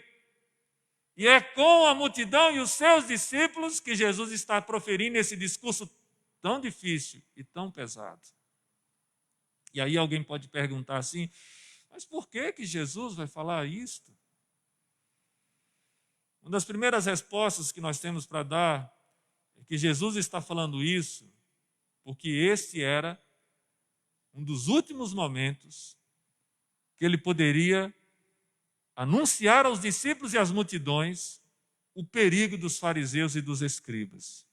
E é com a multidão e os seus discípulos que Jesus está proferindo esse discurso tão difícil e tão pesado. E aí alguém pode perguntar assim, mas por que Jesus vai falar isto? Uma das primeiras respostas que nós temos para dar é que Jesus está falando isso porque este era um dos últimos momentos que ele poderia anunciar aos discípulos e às multidões o perigo dos fariseus e dos escribas.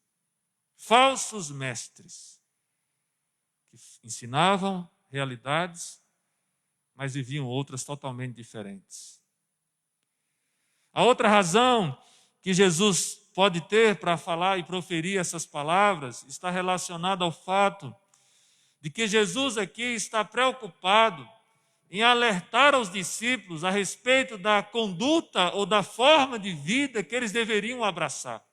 Falsos mestres que ensinavam realidades, mas viviam outras totalmente diferentes. A outra razão que Jesus pode ter para falar e proferir essas palavras está relacionada ao fato de que Jesus aqui está preocupado em alertar aos discípulos a respeito da conduta ou da forma de vida que eles deveriam abraçar.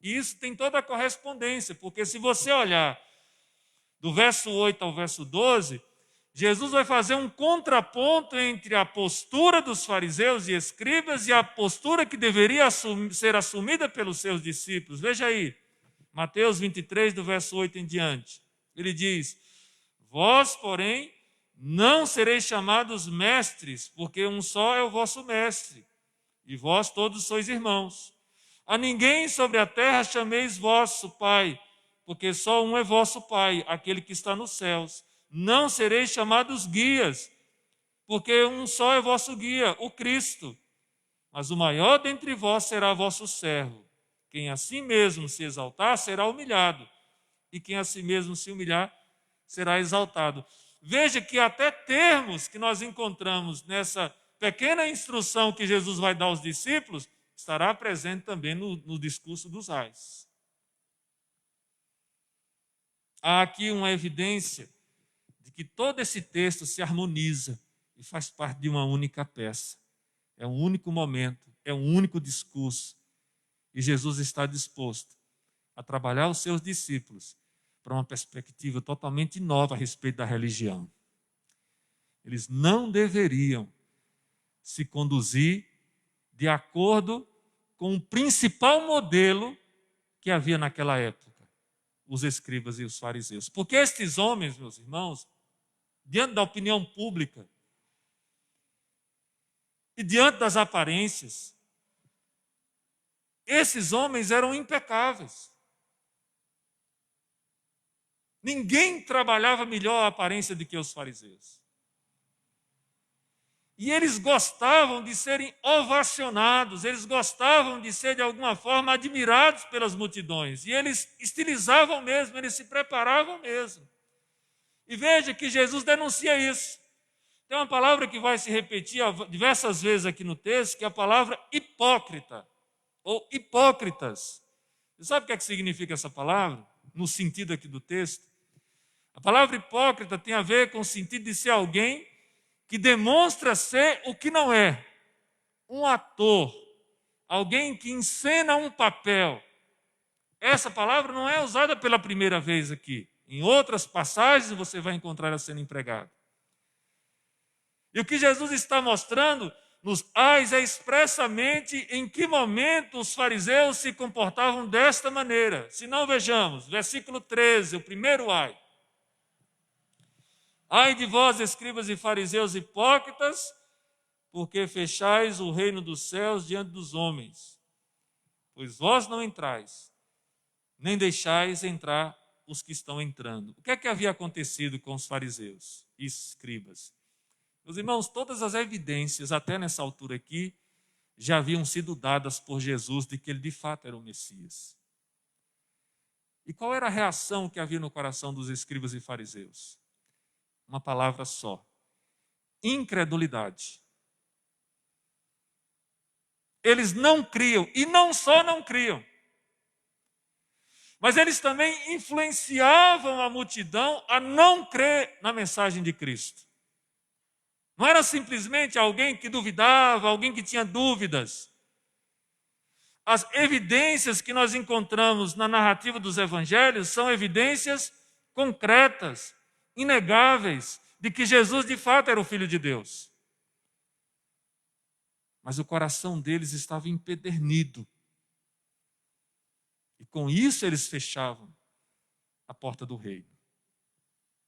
E isso tem toda a correspondência, porque se você olhar do verso 8 ao verso 12, Jesus vai fazer um contraponto entre a postura dos fariseus e escribas e a postura que deveria ser assumida pelos seus discípulos. Veja aí, Mateus 23, do verso 8 em diante. Ele diz, vós, porém, não sereis chamados mestres, porque um só é o vosso mestre, e vós todos sois irmãos. A ninguém sobre a terra chameis vosso Pai, porque só um é vosso Pai, aquele que está nos céus. Não sereis chamados guias, porque um só é vosso guia, o Cristo. mas o maior dentre vós será vosso servo. Quem a si mesmo se exaltar será humilhado, e quem a si mesmo se humilhar será exaltado. Veja que até termos que nós encontramos nessa pequena instrução que Jesus vai dar aos discípulos, estará presente também no discurso dos ais. Há aqui uma evidência de que todo esse texto se harmoniza e faz parte de uma única peça. É um único momento, é um único discurso. E Jesus está disposto a trabalhar os seus discípulos para uma perspectiva totalmente nova a respeito da religião. Eles não deveriam se conduzir de acordo com o principal modelo que havia naquela época, os escribas e os fariseus. Porque estes homens, meus irmãos, diante da opinião pública e diante das aparências, esses homens eram impecáveis. Ninguém trabalhava melhor a aparência do que os fariseus. E eles gostavam de serem ovacionados, eles gostavam de ser, de alguma forma, admirados pelas multidões. E eles estilizavam mesmo, eles se preparavam mesmo. E veja que Jesus denuncia isso. Tem uma palavra que vai se repetir diversas vezes aqui no texto, que é a palavra hipócrita, ou hipócritas. Você sabe o que é que significa essa palavra? No sentido aqui do texto. A palavra hipócrita tem a ver com o sentido de ser alguém que demonstra ser o que não é. Um ator, alguém que encena um papel. Essa palavra não é usada pela primeira vez aqui. Em outras passagens você vai encontrar ela sendo empregada. E o que Jesus está mostrando nos ais é expressamente em que momento os fariseus se comportavam desta maneira. Se não, vejamos, versículo 13, o primeiro ai. Ai de vós, escribas e fariseus hipócritas, porque fechais o reino dos céus diante dos homens. Pois vós não entrais, nem deixais entrar os que estão entrando. O que é que havia acontecido com os fariseus e escribas? Meus irmãos, todas as evidências, até nessa altura aqui, já haviam sido dadas por Jesus de que ele de fato era o Messias. E qual era a reação que havia no coração dos escribas e fariseus? Uma palavra só: incredulidade. Eles não criam, e não só não criam, mas eles também influenciavam a multidão a não crer na mensagem de Cristo. Não era simplesmente alguém que duvidava, alguém que tinha dúvidas. As evidências que nós encontramos na narrativa dos evangelhos são evidências concretas, inegáveis, de que Jesus de fato era o Filho de Deus. Mas o coração deles estava empedernido. E com isso eles fechavam a porta do reino.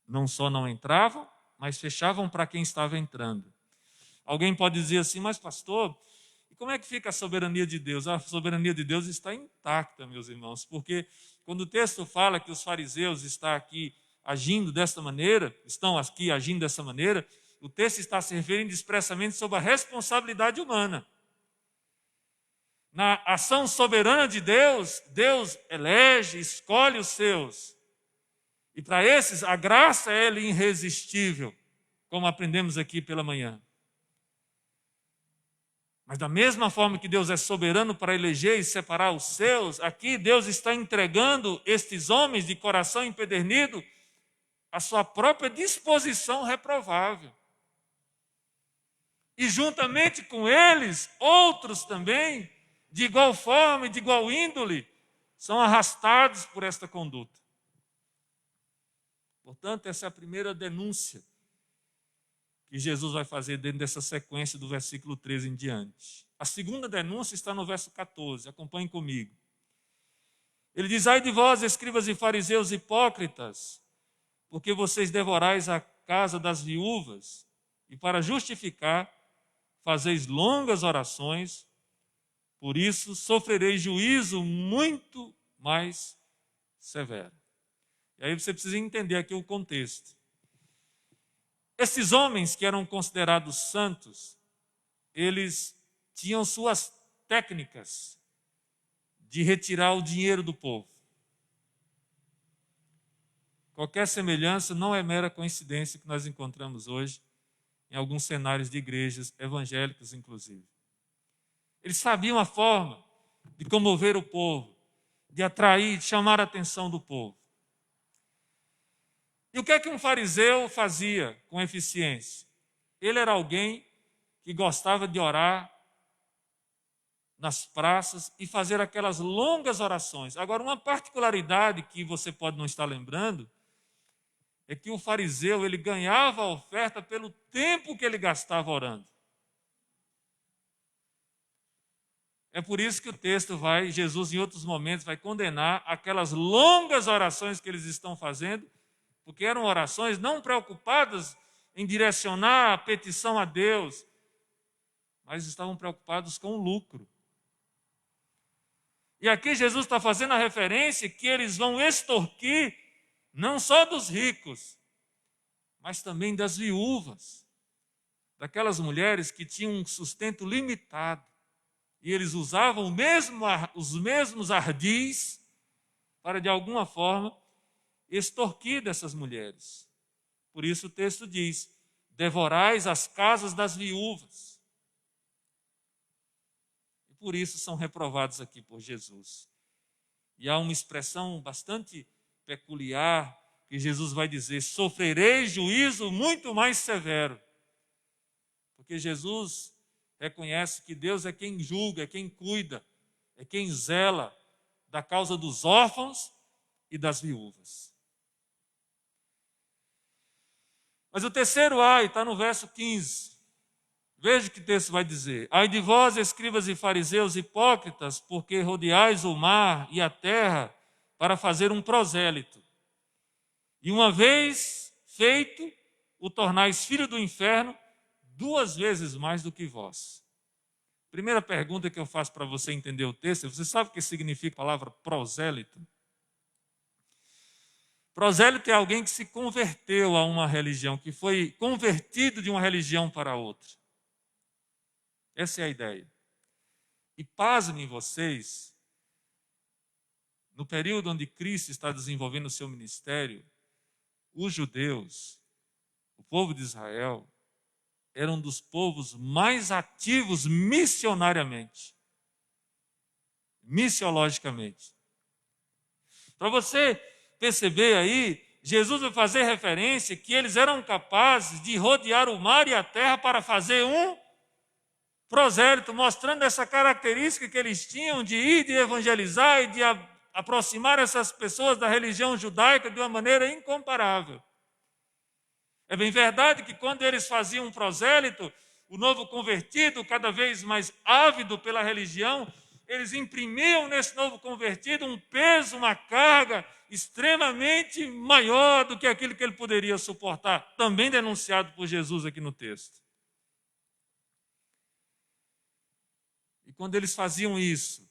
Não só não entravam, mas fechavam para quem estava entrando. Alguém pode dizer assim: mas pastor, e como é que fica a soberania de Deus? A soberania de Deus está intacta, meus irmãos, porque quando o texto fala que os fariseus estão aqui agindo desta maneira, o texto está se referindo expressamente sobre a responsabilidade humana. Na ação soberana de Deus, Deus elege, escolhe os seus. E para esses, a graça é irresistível, como aprendemos aqui pela manhã. Mas da mesma forma que Deus é soberano para eleger e separar os seus, aqui Deus está entregando estes homens de coração empedernido a sua própria disposição reprovável. E juntamente com eles, outros também, de igual forma e de igual índole, são arrastados por esta conduta. Portanto, essa é a primeira denúncia que Jesus vai fazer dentro dessa sequência do versículo 13 em diante. A segunda denúncia está no verso 14, acompanhem comigo. Ele diz: ai de vós, escribas e fariseus hipócritas, porque vocês devorais a casa das viúvas, e para justificar, fazeis longas orações, por isso sofrereis juízo muito mais severo. E aí você precisa entender aqui o contexto. Esses homens que eram considerados santos, eles tinham suas técnicas de retirar o dinheiro do povo. Qualquer semelhança não é mera coincidência que nós encontramos hoje em alguns cenários de igrejas evangélicas, inclusive. Eles sabiam a forma de comover o povo, de atrair, de chamar a atenção do povo. E o que é que um fariseu fazia com eficiência? Ele era alguém que gostava de orar nas praças e fazer aquelas longas orações. Agora, uma particularidade que você pode não estar lembrando é que o fariseu ele ganhava a oferta pelo tempo que ele gastava orando. É por isso que o texto Jesus em outros momentos vai condenar aquelas longas orações que eles estão fazendo, porque eram orações não preocupadas em direcionar a petição a Deus, mas estavam preocupados com o lucro. E aqui Jesus está fazendo a referência que eles vão extorquir não só dos ricos, mas também das viúvas, daquelas mulheres que tinham um sustento limitado. E eles usavam os mesmos ardis para, de alguma forma, extorquir dessas mulheres. Por isso o texto diz: devorais as casas das viúvas. E por isso são reprovados aqui por Jesus. E há uma expressão bastante peculiar que Jesus vai dizer: sofrereis juízo muito mais severo. Porque Jesus reconhece que Deus é quem julga, é quem cuida, é quem zela da causa dos órfãos e das viúvas. Mas o terceiro ai está no verso 15. Veja o que o texto vai dizer: ai de vós, escribas e fariseus hipócritas, porque rodeais o mar e a terra para fazer um prosélito. E uma vez feito, o tornais filho do inferno 2 vezes mais do que vós. Primeira pergunta que eu faço para você entender o texto: você sabe o que significa a palavra prosélito? Prosélito é alguém que se converteu a uma religião, que foi convertido de uma religião para outra. Essa é a ideia. E pasmem vocês, no período onde Cristo está desenvolvendo o seu ministério, os judeus, o povo de Israel, eram um dos povos mais ativos missionariamente, missiologicamente. Para você perceber aí, Jesus vai fazer referência que eles eram capazes de rodear o mar e a terra para fazer um prosélito, mostrando essa característica que eles tinham de ir, de evangelizar e de aproximar essas pessoas da religião judaica de uma maneira incomparável. É bem verdade que quando eles faziam um prosélito, o novo convertido, cada vez mais ávido pela religião, eles imprimiam nesse novo convertido um peso, uma carga extremamente maior do que aquilo que ele poderia suportar, também denunciado por Jesus aqui no texto. E quando eles faziam isso,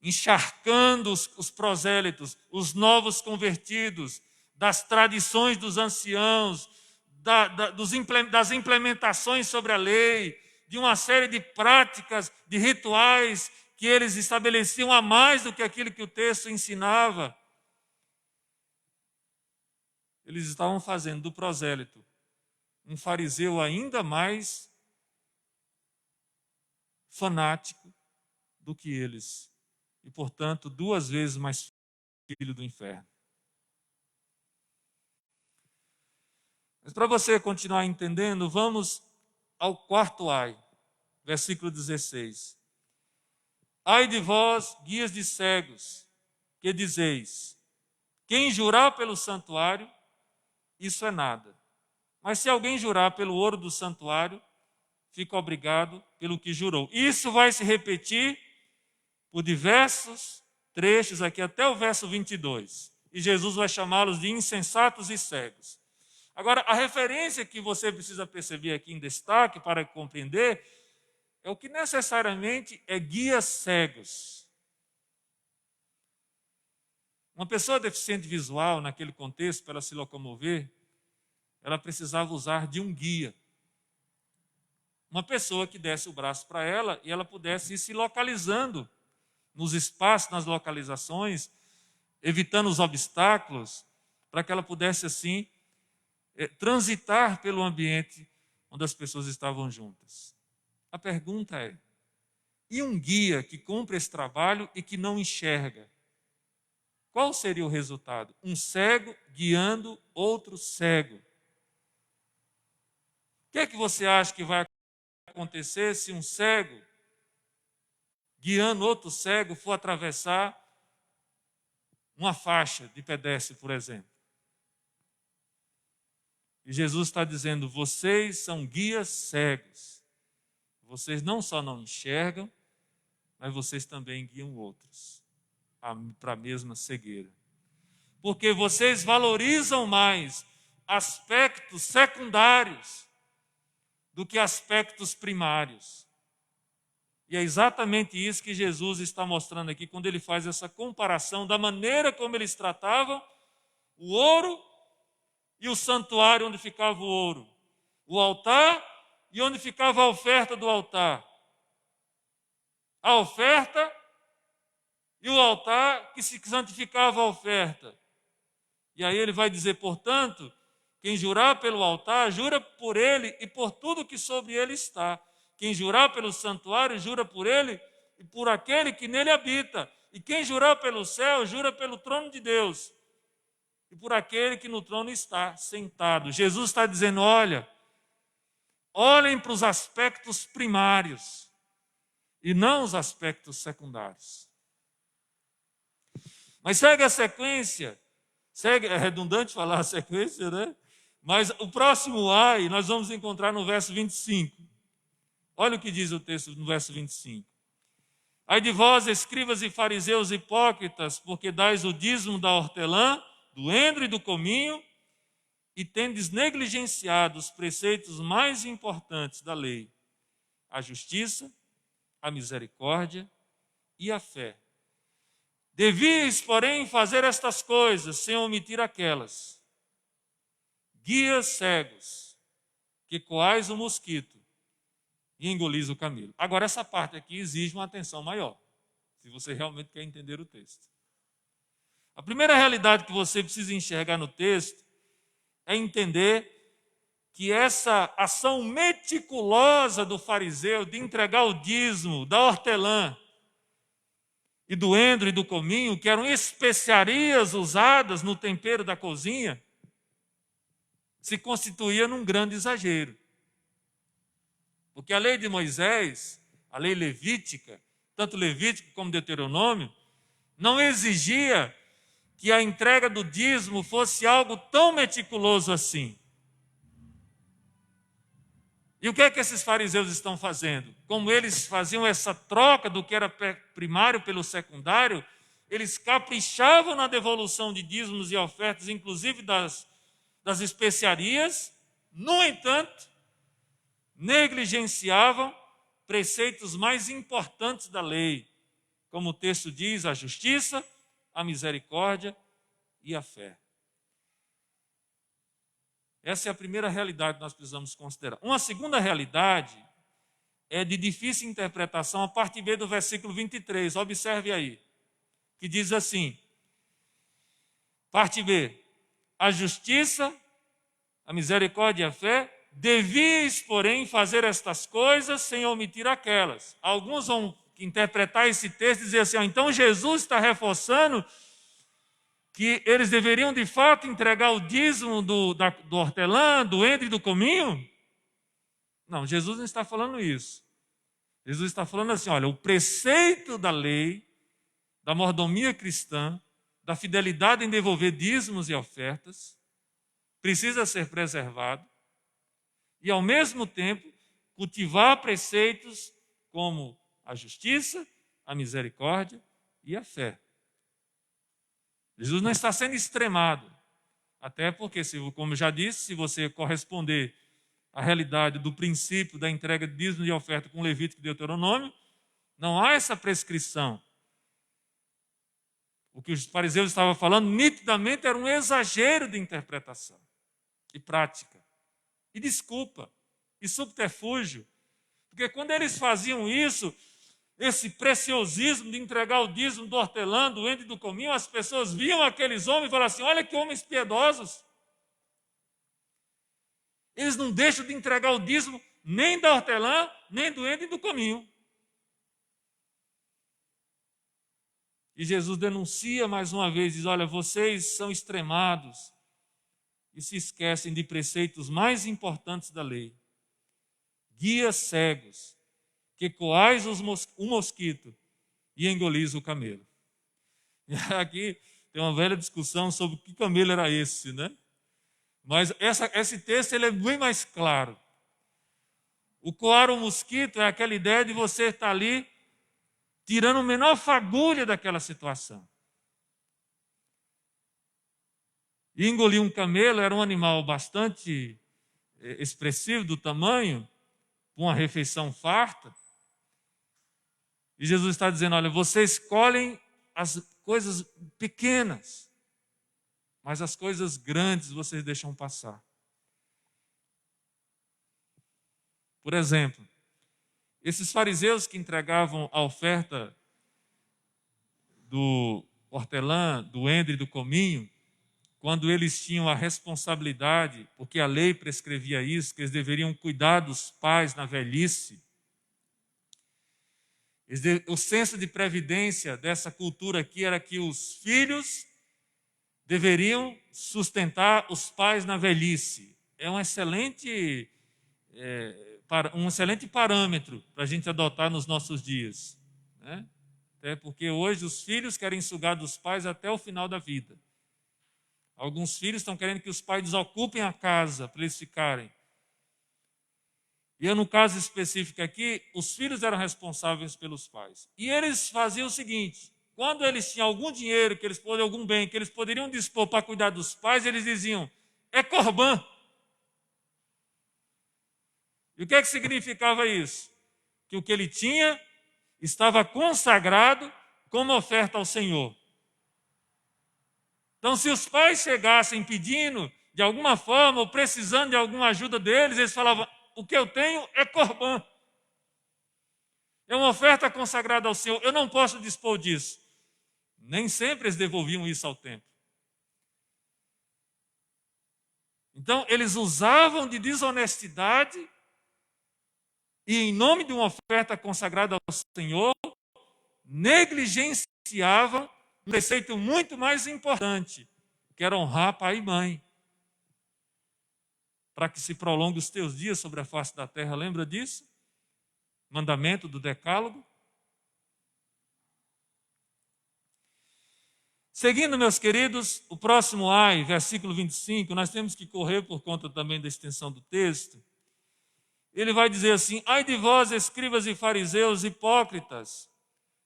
encharcando os prosélitos, os novos convertidos, das tradições dos anciãos, das implementações sobre a lei, de uma série de práticas, de rituais que eles estabeleciam a mais do que aquilo que o texto ensinava. Eles estavam fazendo do prosélito um fariseu ainda mais fanático do que eles. E, portanto, 2 vezes mais filho do inferno. Mas para você continuar entendendo, vamos ao 4º ai, versículo 16. Ai de vós, guias de cegos, que dizeis: quem jurar pelo santuário, isso é nada. Mas se alguém jurar pelo ouro do santuário, fica obrigado pelo que jurou. Isso vai se repetir por diversos trechos aqui até o verso 22. E Jesus vai chamá-los de insensatos e cegos. Agora, a referência que você precisa perceber aqui em destaque para compreender é o que necessariamente é guias cegos. Uma pessoa deficiente visual, naquele contexto, para ela se locomover, ela precisava usar de um guia. uma pessoa que desse o braço para ela e ela pudesse ir se localizando nos espaços, nas localizações, evitando os obstáculos, para que ela pudesse, assim, transitar pelo ambiente onde as pessoas estavam juntas. A pergunta é, e um guia que cumpre esse trabalho e que não enxerga? Qual seria o resultado? Um cego guiando outro cego. O que é que você acha que vai acontecer se um cego guiando outro cego for atravessar uma faixa de pedestre, por exemplo? E Jesus está dizendo, vocês são guias cegos. Vocês não só não enxergam, mas vocês também guiam outros para a mesma cegueira. Porque vocês valorizam mais aspectos secundários do que aspectos primários. E é exatamente isso que Jesus está mostrando aqui, quando ele faz essa comparação da maneira como eles tratavam o ouro e o santuário onde ficava o ouro, o altar e onde ficava a oferta do altar. A oferta e o altar que se santificava a oferta. E aí ele vai dizer, portanto, quem jurar pelo altar, jura por ele e por tudo que sobre ele está. Quem jurar pelo santuário, jura por ele e por aquele que nele habita. E quem jurar pelo céu, jura pelo trono de Deus e por aquele que no trono está sentado. Jesus está dizendo, olhem para os aspectos primários e não os aspectos secundários. Mas segue a sequência, é redundante falar a sequência, né? Mas o próximo ai nós vamos encontrar no verso 25. Olha o que diz o texto no verso 25. Ai de vós, escribas e fariseus hipócritas, porque dais o dízimo da hortelã, do endro e do cominho, e tendes negligenciado os preceitos mais importantes da lei, a justiça, a misericórdia e a fé. Devíeis, porém, fazer estas coisas sem omitir aquelas. Guias cegos, que coais o mosquito e engolis o camelo. Agora, essa parte aqui exige uma atenção maior, se você realmente quer entender o texto. A primeira realidade que você precisa enxergar no texto é entender que essa ação meticulosa do fariseu de entregar o dízimo da hortelã e do endro e do cominho, que eram especiarias usadas no tempero da cozinha, se constituía num grande exagero. Porque a lei de Moisés, a lei levítica, tanto Levítico como Deuteronômio, não exigia que a entrega do dízimo fosse algo tão meticuloso assim. E o que é que esses fariseus estão fazendo? Como eles faziam essa troca do que era primário pelo secundário, eles caprichavam na devolução de dízimos e ofertas, inclusive das especiarias, no entanto, negligenciavam preceitos mais importantes da lei, como o texto diz, a justiça, a misericórdia e a fé. Essa é a primeira realidade que nós precisamos considerar. Uma segunda realidade é de difícil interpretação a partir do versículo 23. Observe aí, que diz assim, parte B, a justiça, a misericórdia e a fé, devíeis, porém, fazer estas coisas sem omitir aquelas. Alguns vão interpretar esse texto e dizer assim, então Jesus está reforçando que eles deveriam de fato entregar o dízimo do hortelã, do endro e do cominho? Não, Jesus não está falando isso. Jesus está falando assim, olha, o preceito da lei, da mordomia cristã, da fidelidade em devolver dízimos e ofertas, precisa ser preservado e, ao mesmo tempo, cultivar preceitos como a justiça, a misericórdia e a fé. Jesus não está sendo extremado, até porque, como eu já disse, se você corresponder à realidade do princípio da entrega de dízimo e oferta com Levítico e Deuteronômio, não há essa prescrição. O que os fariseus estavam falando nitidamente era um exagero de interpretação e prática, e desculpa, e subterfúgio, Porque quando eles faziam isso, esse preciosismo de entregar o dízimo do hortelã, do ende e do cominho, as pessoas viam aqueles homens e falavam assim, olha que homens piedosos. Eles não deixam de entregar o dízimo nem da hortelã, nem do ende e do cominho. E Jesus denuncia mais uma vez, diz, olha, vocês são extremados e se esquecem de preceitos mais importantes da lei. Guias cegos, que coais o mosquito e engolis o camelo. E aqui tem uma velha discussão sobre que camelo era esse, né? Mas esse texto ele é bem mais claro. O coar o mosquito é aquela ideia de você estar ali tirando a menor fagulha daquela situação. E engolir um camelo era um animal bastante expressivo do tamanho, com uma refeição farta. E Jesus está dizendo, olha, vocês escolhem as coisas pequenas, mas as coisas grandes vocês deixam passar. Por exemplo, esses fariseus que entregavam a oferta do hortelã, do endre e do cominho, quando eles tinham a responsabilidade, porque a lei prescrevia isso, que eles deveriam cuidar dos pais na velhice. O senso de previdência dessa cultura aqui era que os filhos deveriam sustentar os pais na velhice. É um excelente parâmetro para a gente adotar nos nossos dias, né? Até porque hoje os filhos querem sugar dos pais até o final da vida. Alguns filhos estão querendo que os pais desocupem a casa para eles ficarem. E no caso específico aqui, os filhos eram responsáveis pelos pais. E eles faziam o seguinte, quando eles tinham algum dinheiro, algum bem que eles poderiam dispor para cuidar dos pais, eles diziam, é corbã. E o que significava isso? Que o que ele tinha estava consagrado como oferta ao Senhor. Então, se os pais chegassem pedindo, de alguma forma, ou precisando de alguma ajuda deles, eles falavam, o que eu tenho é corbã. É uma oferta consagrada ao Senhor, eu não posso dispor disso. Nem sempre eles devolviam isso ao templo. Então, eles usavam de desonestidade e, em nome de uma oferta consagrada ao Senhor, negligenciavam um preceito muito mais importante, que era honrar pai e mãe, para que se prolongue os teus dias sobre a face da terra. Lembra disso? Mandamento do Decálogo. Seguindo, meus queridos, o próximo ai, versículo 25, nós temos que correr por conta também da extensão do texto. Ele vai dizer assim, ai de vós, escribas e fariseus hipócritas,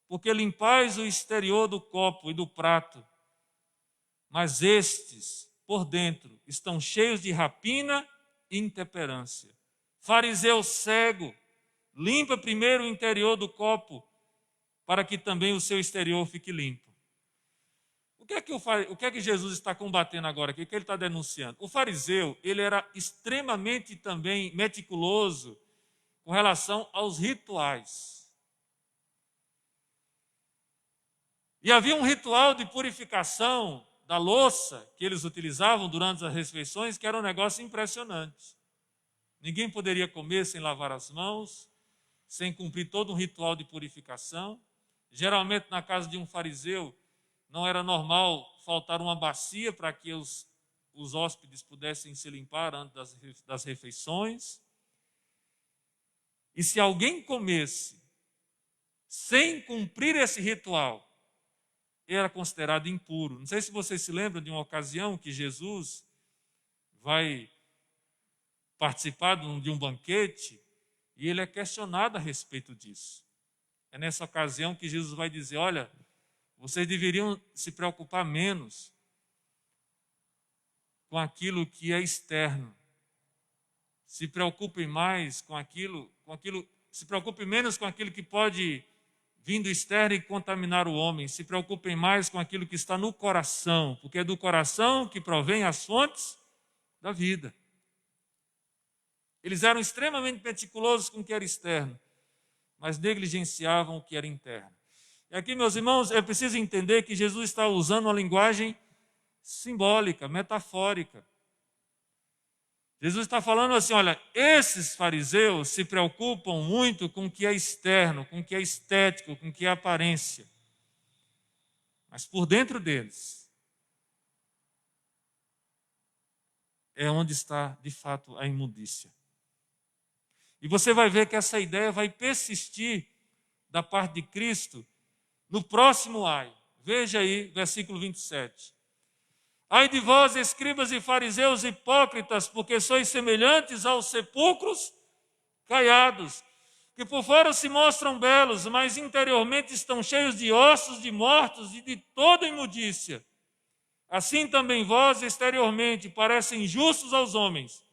porque limpais o exterior do copo e do prato, mas estes, por dentro, estão cheios de rapina e intemperância. Fariseu cego, limpa primeiro o interior do copo, para que também o seu exterior fique limpo. O que é que Jesus está combatendo agora aqui? O que ele está denunciando? O fariseu, ele era extremamente também meticuloso com relação aos rituais. E havia um ritual de purificação da louça que eles utilizavam durante as refeições, que era um negócio impressionante. Ninguém poderia comer sem lavar as mãos, sem cumprir todo um ritual de purificação. Geralmente, na casa de um fariseu, não era normal faltar uma bacia para que os hóspedes pudessem se limpar antes das refeições. E se alguém comesse sem cumprir esse ritual, era considerado impuro. Não sei se vocês se lembram de uma ocasião que Jesus vai participar de um banquete e ele é questionado a respeito disso. É nessa ocasião que Jesus vai dizer, olha, vocês deveriam se preocupar menos com aquilo que é externo. Se preocupem mais com aquilo, se preocupem menos com aquilo que pode vir do externo e contaminar o homem. Se preocupem mais com aquilo que está no coração, porque é do coração que provém as fontes da vida. Eles eram extremamente meticulosos com o que era externo, mas negligenciavam o que era interno. E aqui, meus irmãos, é preciso entender que Jesus está usando uma linguagem simbólica, metafórica. Jesus está falando assim, olha, esses fariseus se preocupam muito com o que é externo, com o que é estético, com o que é aparência. Mas por dentro deles é onde está, de fato, a imundícia. E você vai ver que essa ideia vai persistir da parte de Cristo no próximo ai. Veja aí, versículo 27. Ai de vós, escribas e fariseus hipócritas, porque sois semelhantes aos sepulcros caiados, que por fora se mostram belos, mas interiormente estão cheios de ossos de mortos e de toda imundícia. Assim também vós, exteriormente, parecem justos aos homens,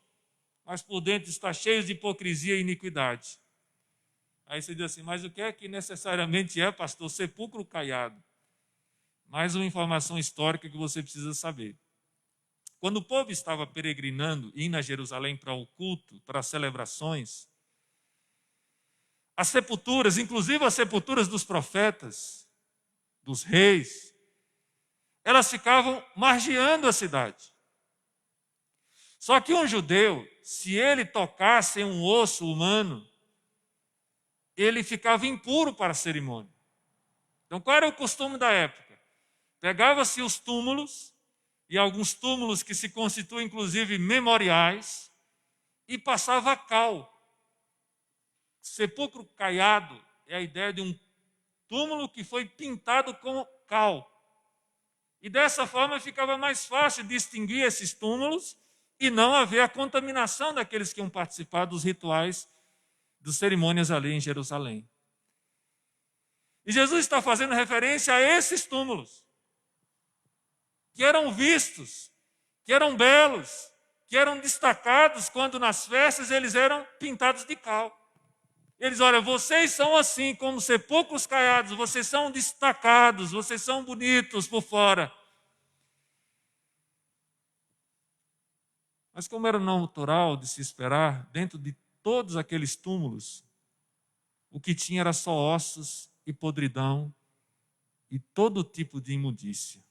mas por dentro está cheios de hipocrisia e iniquidade. Aí você diz assim, mas o que é que necessariamente é, pastor? Sepulcro caiado. Mais uma informação histórica que você precisa saber. Quando o povo estava peregrinando, indo a Jerusalém para o culto, para as celebrações, as sepulturas, inclusive as sepulturas dos profetas, dos reis, elas ficavam margeando a cidade. Só que um judeu, se ele tocasse em um osso humano, ele ficava impuro para a cerimônia. Então, qual era o costume da época? Pegava-se os túmulos, e alguns túmulos que se constituem, inclusive, memoriais, e passava cal. Sepulcro caiado é a ideia de um túmulo que foi pintado com cal. E dessa forma ficava mais fácil distinguir esses túmulos e não haver a contaminação daqueles que iam participar dos rituais, das cerimônias ali em Jerusalém. E Jesus está fazendo referência a esses túmulos, que eram vistos, que eram belos, que eram destacados quando nas festas eles eram pintados de cal. Eles, olha, vocês são assim, como sepulcros caiados, vocês são destacados, vocês são bonitos por fora. Mas como era natural de se esperar, dentro de todos aqueles túmulos, o que tinha era só ossos e podridão e todo tipo de imundícia.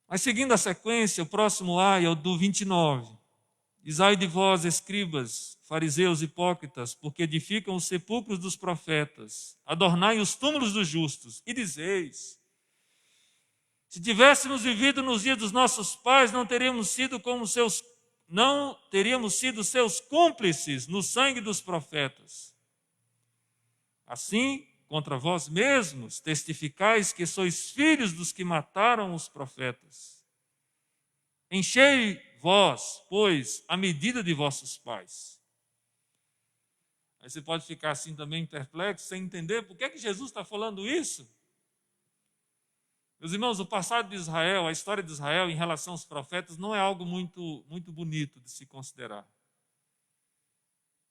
Mas seguindo a sequência, o próximo ai é o do 29. Diz, ai de vós, escribas, fariseus hipócritas, porque edificam os sepulcros dos profetas, adornai os túmulos dos justos, e dizeis, se tivéssemos vivido nos dias dos nossos pais, não teríamos sido seus cúmplices no sangue dos profetas. Assim, contra vós mesmos, testificais que sois filhos dos que mataram os profetas. Enchei vós, pois, a medida de vossos pais. Aí você pode ficar assim também perplexo, sem entender por que é que Jesus está falando isso. Meus irmãos, o passado de Israel, a história de Israel em relação aos profetas não é algo muito bonito de se considerar.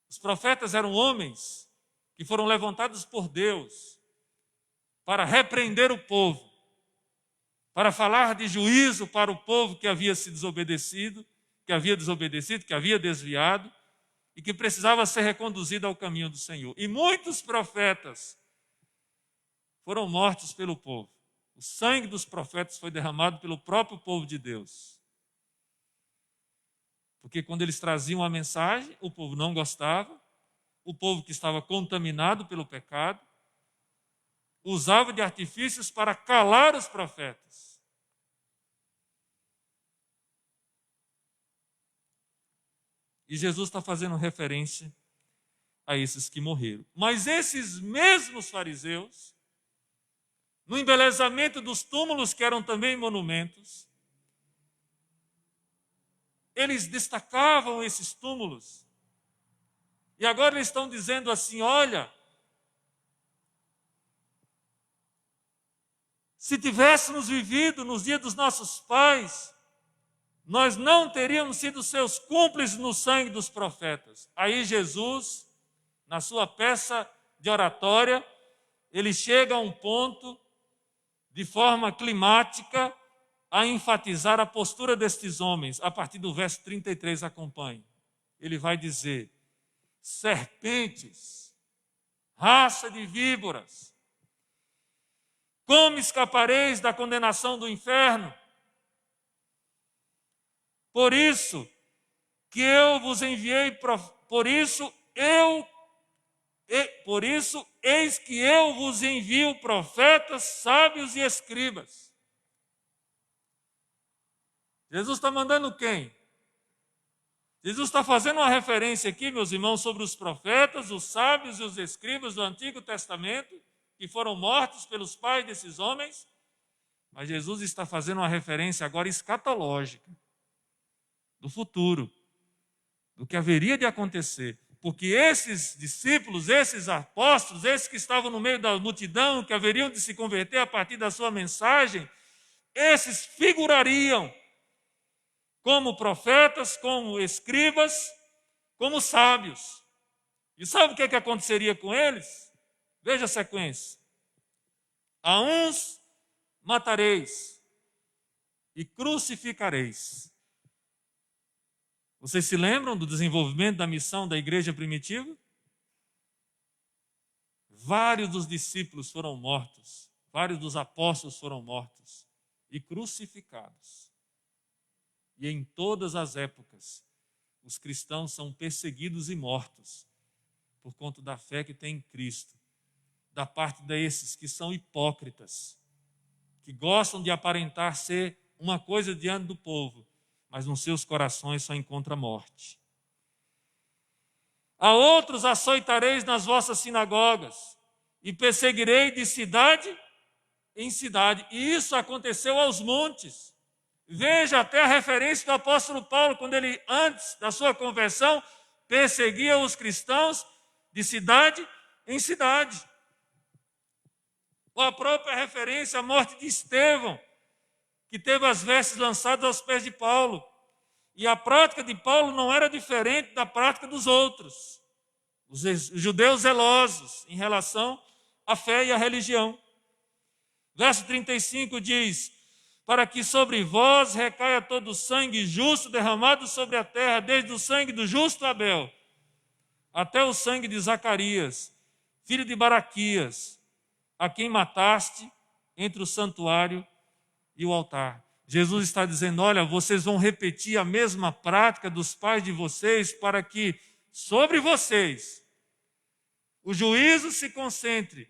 Os profetas eram homens que foram levantados por Deus para repreender o povo, para falar de juízo para o povo que havia se desobedecido, que havia desviado e que precisava ser reconduzido ao caminho do Senhor. E muitos profetas foram mortos pelo povo. O sangue dos profetas foi derramado pelo próprio povo de Deus. Porque quando eles traziam a mensagem, o povo não gostava, o povo que estava contaminado pelo pecado, usava de artifícios para calar os profetas. E Jesus está fazendo referência a esses que morreram. Mas esses mesmos fariseus, no embelezamento dos túmulos, que eram também monumentos, eles destacavam esses túmulos. E agora eles estão dizendo assim, olha, se tivéssemos vivido nos dias dos nossos pais, nós não teríamos sido seus cúmplices no sangue dos profetas. Aí Jesus, na sua peça de oratória, ele chega a um ponto, de forma climática, a enfatizar a postura destes homens, a partir do verso 33, acompanhe. Ele vai dizer: serpentes, raça de víboras, como escapareis da condenação do inferno? Por isso que eu vos enviei, por isso eis que eu vos envio profetas, sábios e escribas. Jesus está mandando quem? Jesus está fazendo uma referência aqui, meus irmãos, sobre os profetas, os sábios e os escribas do Antigo Testamento, que foram mortos pelos pais desses homens, mas Jesus está fazendo uma referência agora escatológica, do futuro, do que haveria de acontecer. Porque esses discípulos, esses apóstolos, esses que estavam no meio da multidão, que haveriam de se converter a partir da sua mensagem, esses figurariam como profetas, como escribas, como sábios. E sabe o que aconteceria com eles? Veja a sequência. A uns matareis e crucificareis. Vocês se lembram do desenvolvimento da missão da igreja primitiva? Vários dos discípulos foram mortos, vários dos apóstolos foram mortos e crucificados. E em todas as épocas, os cristãos são perseguidos e mortos por conta da fé que tem em Cristo, da parte desses que são hipócritas, que gostam de aparentar ser uma coisa diante do povo, mas nos seus corações só encontra morte. A outros açoitareis nas vossas sinagogas e perseguirei de cidade em cidade. E isso aconteceu aos montes. Veja até a referência do apóstolo Paulo, quando ele, antes da sua conversão, perseguia os cristãos de cidade em cidade. Ou a própria referência à morte de Estevão, que teve as vestes lançadas aos pés de Paulo. E a prática de Paulo não era diferente da prática dos outros, os judeus zelosos em relação à fé e à religião. Verso 35 diz: para que sobre vós recaia todo o sangue justo derramado sobre a terra, desde o sangue do justo Abel, até o sangue de Zacarias, filho de Baraquias, a quem mataste entre o santuário e o altar. Jesus está dizendo: olha, vocês vão repetir a mesma prática dos pais de vocês, para que sobre vocês o juízo se concentre,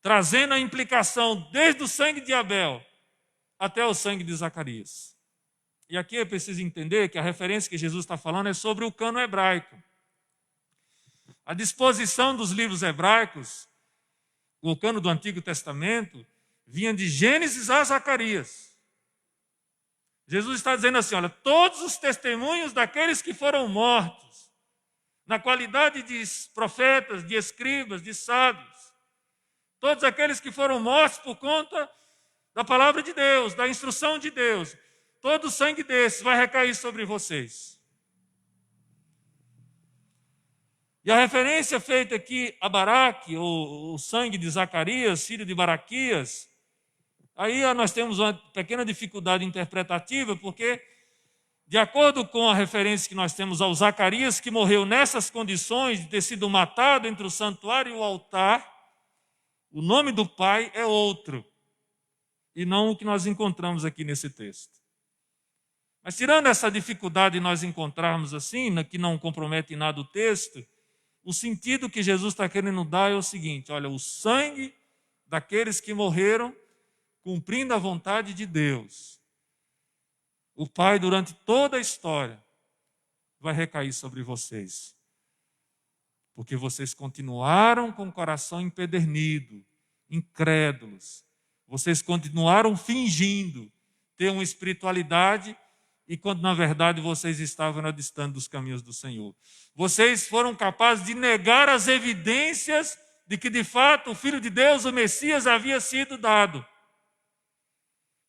trazendo a implicação desde o sangue de Abel até o sangue de Zacarias. E aqui é preciso entender que a referência que Jesus está falando é sobre o cânon hebraico. A disposição dos livros hebraicos, o cânon do Antigo Testamento, vinha de Gênesis a Zacarias. Jesus está dizendo assim: olha, todos os testemunhos daqueles que foram mortos, na qualidade de profetas, de escribas, de sábios, todos aqueles que foram mortos por conta da palavra de Deus, da instrução de Deus, todo o sangue desses vai recair sobre vocês. E a referência feita aqui a Baraque, o sangue de Zacarias, filho de Baraquias, aí nós temos uma pequena dificuldade interpretativa, porque, de acordo com a referência que nós temos ao Zacarias, que morreu nessas condições de ter sido matado entre o santuário e o altar, o nome do pai é outro, e não o que nós encontramos aqui nesse texto. Mas tirando essa dificuldade de nós encontrarmos assim, que não compromete em nada o texto, o sentido que Jesus está querendo dar é o seguinte: olha, o sangue daqueles que morreram cumprindo a vontade de Deus, o Pai, durante toda a história, vai recair sobre vocês. Porque vocês continuaram com o coração empedernido, incrédulos. Vocês continuaram fingindo ter uma espiritualidade, e quando na verdade vocês estavam distante dos caminhos do Senhor. Vocês foram capazes de negar as evidências de que de fato o Filho de Deus, o Messias, havia sido dado,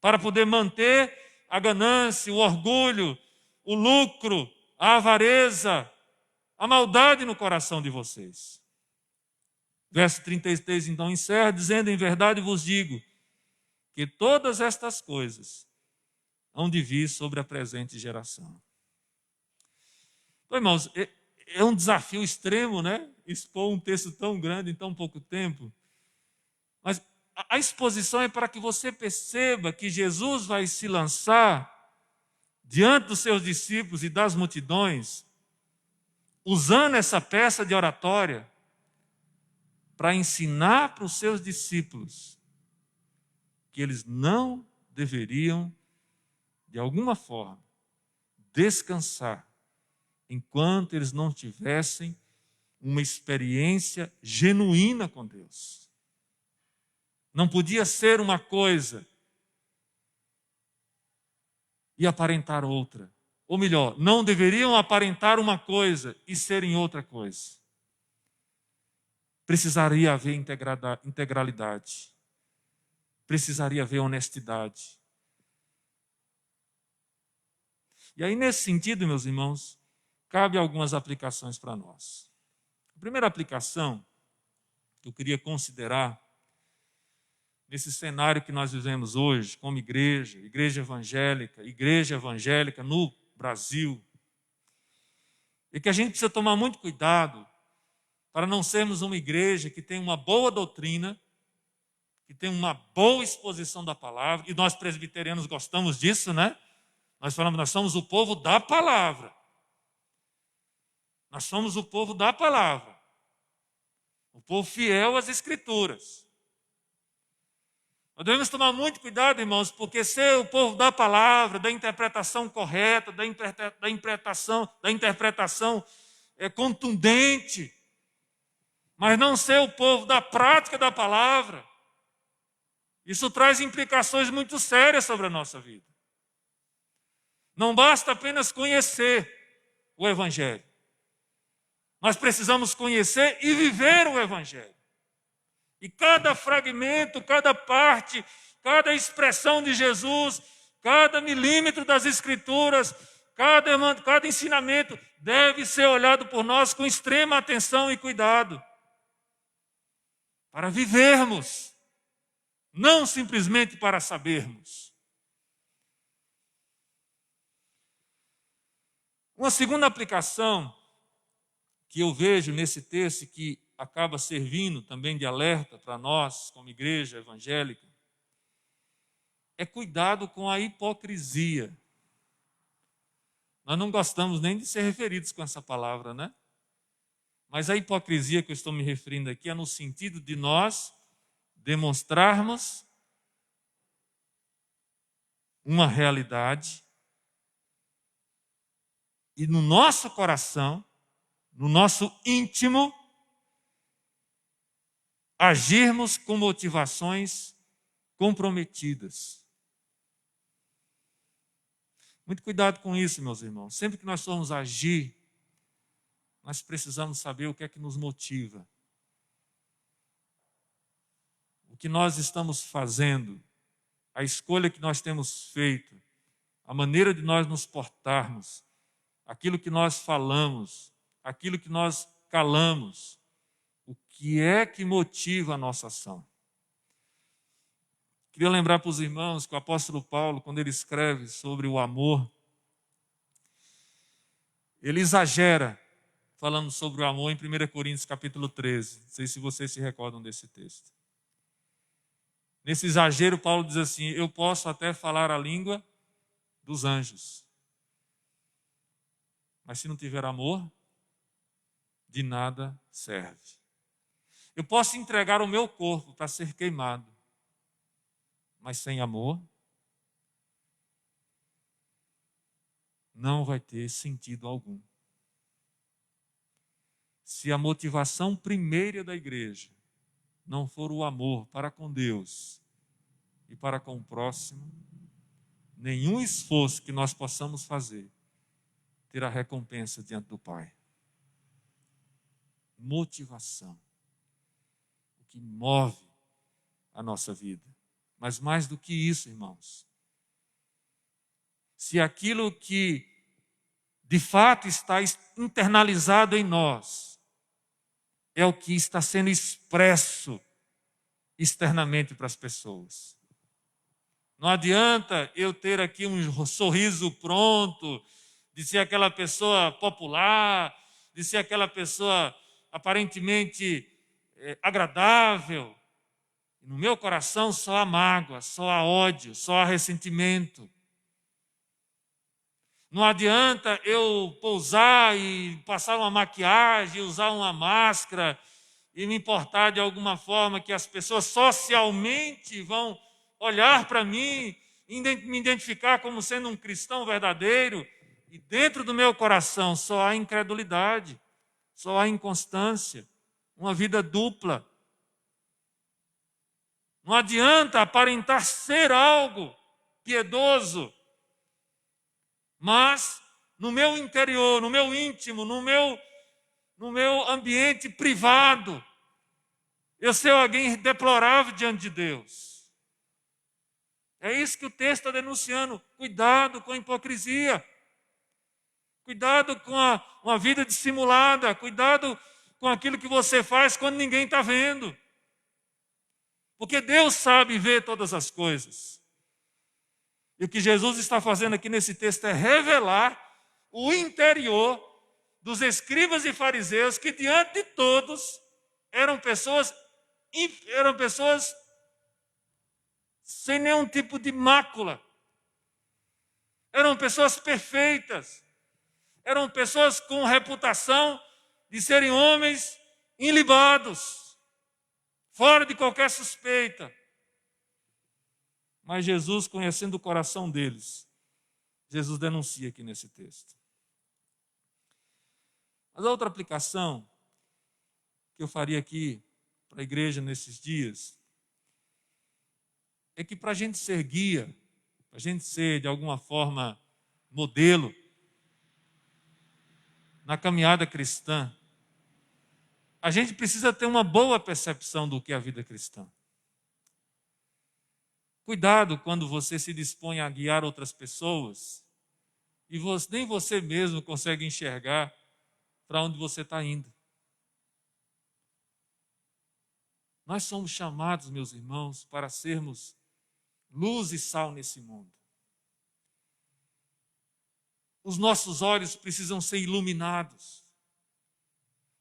para poder manter a ganância, o orgulho, o lucro, a avareza, a maldade no coração de vocês. Verso 33 então encerra dizendo: em verdade vos digo que todas estas coisas hão de vir sobre a presente geração. Então, irmãos, é um desafio extremo, né? Expor um texto tão grande em tão pouco tempo. Mas a exposição é para que você perceba que Jesus vai se lançar diante dos seus discípulos e das multidões, usando essa peça de oratória para ensinar para os seus discípulos que eles não deveriam, de alguma forma, descansar enquanto eles não tivessem uma experiência genuína com Deus. Não podia ser uma coisa e aparentar outra. Ou melhor, não deveriam aparentar uma coisa e serem outra coisa. Precisaria haver integralidade. Precisaria haver honestidade. E aí, nesse sentido, meus irmãos, cabe algumas aplicações para nós. A primeira aplicação que eu queria considerar nesse cenário que nós vivemos hoje, como igreja evangélica no Brasil, é que a gente precisa tomar muito cuidado para não sermos uma igreja que tem uma boa doutrina, que tem uma boa exposição da palavra, e nós presbiterianos gostamos disso, né? Nós falamos, nós somos o povo da palavra. Nós somos o povo da palavra. O povo fiel às Escrituras. Nós devemos tomar muito cuidado, irmãos, porque ser o povo da palavra, da interpretação correta, da interpretação contundente, mas não ser o povo da prática da palavra, isso traz implicações muito sérias sobre a nossa vida. Não basta apenas conhecer o Evangelho. Nós precisamos conhecer e viver o Evangelho. E cada fragmento, cada parte, cada expressão de Jesus, cada milímetro das Escrituras, cada ensinamento deve ser olhado por nós com extrema atenção e cuidado. Para vivermos, não simplesmente para sabermos. Uma segunda aplicação que eu vejo nesse texto, que acaba servindo também de alerta para nós, como igreja evangélica, é cuidado com a hipocrisia. Nós não gostamos nem de ser referidos com essa palavra, né? Mas a hipocrisia que eu estou me referindo aqui é no sentido de nós demonstrarmos uma realidade e no nosso coração, no nosso íntimo, agirmos com motivações comprometidas. Muito cuidado com isso, meus irmãos. Sempre que nós formos agir, nós precisamos saber o que é que nos motiva. O que nós estamos fazendo, a escolha que nós temos feito, a maneira de nós nos portarmos, aquilo que nós falamos, aquilo que nós calamos, o que é que motiva a nossa ação. Queria lembrar para os irmãos que o apóstolo Paulo, quando ele escreve sobre o amor, ele exagera falando sobre o amor em 1 Coríntios capítulo 13. Não sei se vocês se recordam desse texto. Nesse exagero, Paulo diz assim: eu posso até falar a língua dos anjos, mas se não tiver amor, de nada serve. Eu posso entregar o meu corpo para ser queimado, mas sem amor, não vai ter sentido algum. Se a motivação primeira da igreja não for o amor para com Deus e para com o próximo, nenhum esforço que nós possamos fazer terá recompensa diante do Pai. Motivação. O que move a nossa vida. Mas mais do que isso, irmãos, se aquilo que de fato está internalizado em nós é o que está sendo expresso externamente para as pessoas. Não adianta eu ter aqui um sorriso pronto, de ser aquela pessoa popular, de ser aquela pessoa aparentemente agradável. No meu coração só há mágoa, só há ódio, só há ressentimento. Não adianta eu pousar e passar uma maquiagem, usar uma máscara e me importar de alguma forma que as pessoas socialmente vão olhar para mim e me identificar como sendo um cristão verdadeiro. E dentro do meu coração só há incredulidade, só há inconstância, uma vida dupla. Não adianta aparentar ser algo piedoso, mas no meu interior, no meu íntimo, no meu ambiente privado, eu ser alguém deplorável diante de Deus. É isso que o texto está denunciando. Cuidado com a hipocrisia. Cuidado com uma vida dissimulada. Cuidado com aquilo que você faz quando ninguém está vendo. Porque Deus sabe ver todas as coisas. E o que Jesus está fazendo aqui nesse texto é revelar o interior dos escribas e fariseus que diante de todos eram pessoas sem nenhum tipo de mácula. Eram pessoas perfeitas. Eram pessoas com reputação de serem homens ilibados, fora de qualquer suspeita. Mas Jesus, conhecendo o coração deles, Jesus denuncia aqui nesse texto. Mas a outra aplicação que eu faria aqui para a igreja nesses dias é que para a gente ser guia, para a gente ser de alguma forma modelo na caminhada cristã, a gente precisa ter uma boa percepção do que é a vida cristã. Cuidado quando você se dispõe a guiar outras pessoas e nem você mesmo consegue enxergar para onde você está indo. Nós somos chamados, meus irmãos, para sermos luz e sal nesse mundo. Os nossos olhos precisam ser iluminados.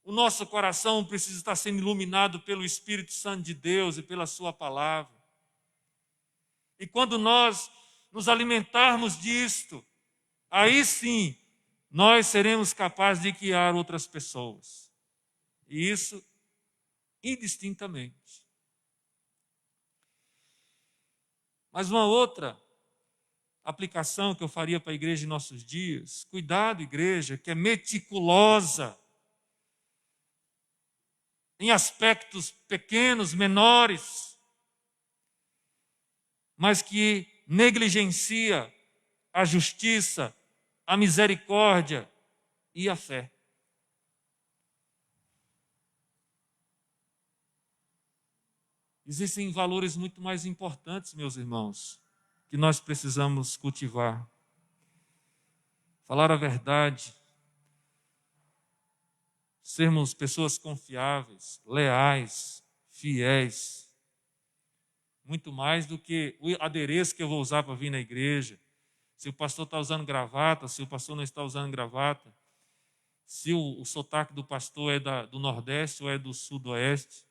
O nosso coração precisa estar sendo iluminado pelo Espírito Santo de Deus e pela sua palavra. E quando nós nos alimentarmos disto, aí sim, nós seremos capazes de guiar outras pessoas. E isso indistintamente. Mas uma outra aplicação que eu faria para a igreja em nossos dias, cuidado, igreja, que é meticulosa em aspectos pequenos, menores, mas que negligencia a justiça, a misericórdia e a fé. Existem valores muito mais importantes, meus irmãos, que nós precisamos cultivar. Falar a verdade, sermos pessoas confiáveis, leais, fiéis, muito mais do que o adereço que eu vou usar para vir na igreja. Se o pastor está usando gravata, se o pastor não está usando gravata, se o sotaque do pastor é do Nordeste ou é do Sudoeste,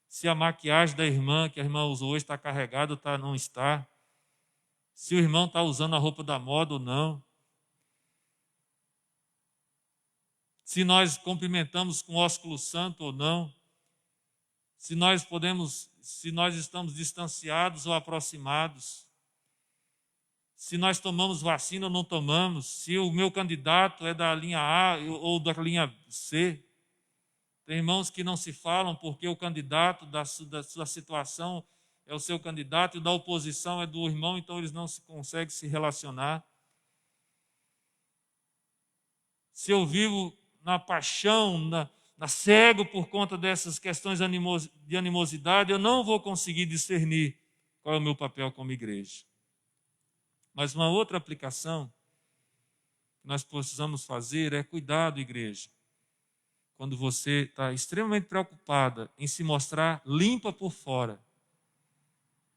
se a maquiagem da irmã, que a irmã usou hoje, está carregada ou não está, se o irmão está usando a roupa da moda ou não, se nós cumprimentamos com ósculo santo ou não, se nós estamos distanciados ou aproximados, se nós tomamos vacina ou não tomamos, se o meu candidato é da linha A ou da linha C. Tem irmãos que não se falam porque o candidato da sua situação é o seu candidato e da oposição é do irmão, então eles não conseguem se relacionar. Se eu vivo na paixão, cego por conta dessas questões de animosidade, eu não vou conseguir discernir qual é o meu papel como igreja. Mas uma outra aplicação que nós precisamos fazer é cuidado, igreja, quando você está extremamente preocupada em se mostrar limpa por fora,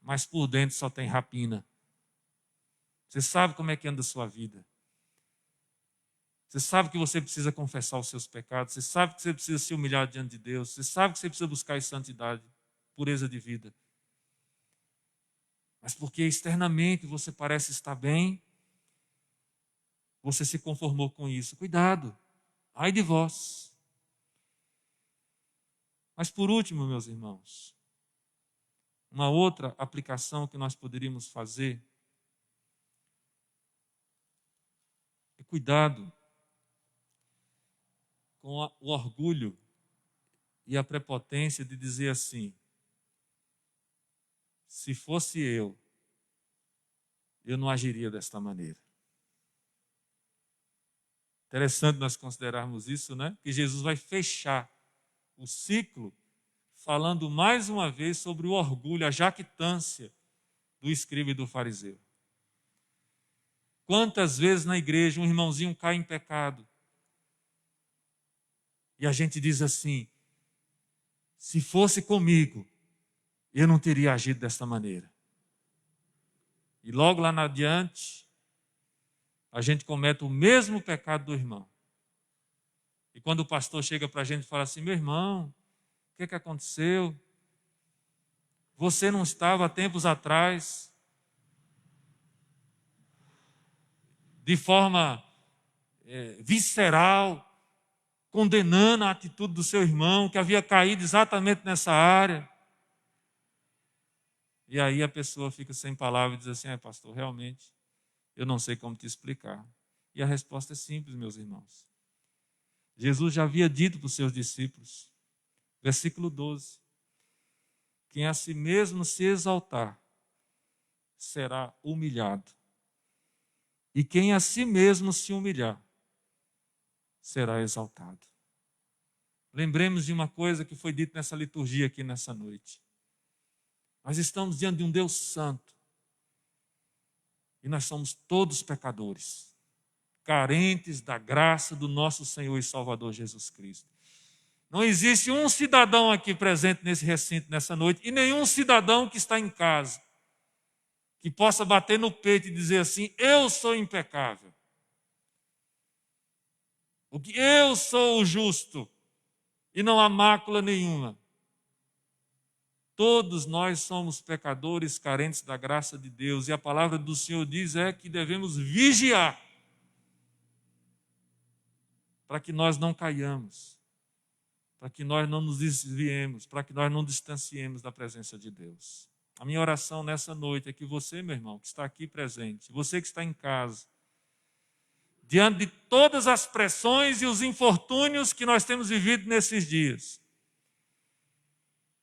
mas por dentro só tem rapina. Você sabe como é que anda a sua vida. Você sabe que você precisa confessar os seus pecados. Você sabe que você precisa se humilhar diante de Deus. Você sabe que você precisa buscar em santidade, pureza de vida. Mas porque externamente você parece estar bem, você se conformou com isso. Cuidado, ai de vós. Mas por último, meus irmãos, uma outra aplicação que nós poderíamos fazer é cuidado com o orgulho e a prepotência de dizer assim: se fosse eu não agiria desta maneira. Interessante nós considerarmos isso, né? Que Jesus vai fechar o ciclo falando mais uma vez sobre o orgulho, a jactância do escriba e do fariseu. Quantas vezes na igreja um irmãozinho cai em pecado e a gente diz assim: se fosse comigo, eu não teria agido desta maneira. E logo lá adiante, a gente comete o mesmo pecado do irmão. E quando o pastor chega para a gente e fala assim: meu irmão, o que aconteceu? Você não estava há tempos atrás de forma visceral, condenando a atitude do seu irmão, que havia caído exatamente nessa área. E aí a pessoa fica sem palavras e diz assim: pastor, realmente, eu não sei como te explicar. E a resposta é simples, meus irmãos. Jesus já havia dito para os seus discípulos, versículo 12, quem a si mesmo se exaltar será humilhado, e quem a si mesmo se humilhar será exaltado. Lembremos de uma coisa que foi dita nessa liturgia aqui nessa noite. Nós estamos diante de um Deus santo, e nós somos todos pecadores, carentes da graça do nosso Senhor e Salvador Jesus Cristo. Não existe um cidadão aqui presente nesse recinto nessa noite, e nenhum cidadão que está em casa, que possa bater no peito e dizer assim: eu sou impecável, porque eu sou o justo, e não há mácula nenhuma. Todos nós somos pecadores carentes da graça de Deus, e a palavra do Senhor diz que devemos vigiar para que nós não caiamos, para que nós não nos desviemos, para que nós não distanciemos da presença de Deus. A minha oração nessa noite é que você, meu irmão, que está aqui presente, você que está em casa, diante de todas as pressões e os infortúnios que nós temos vivido nesses dias,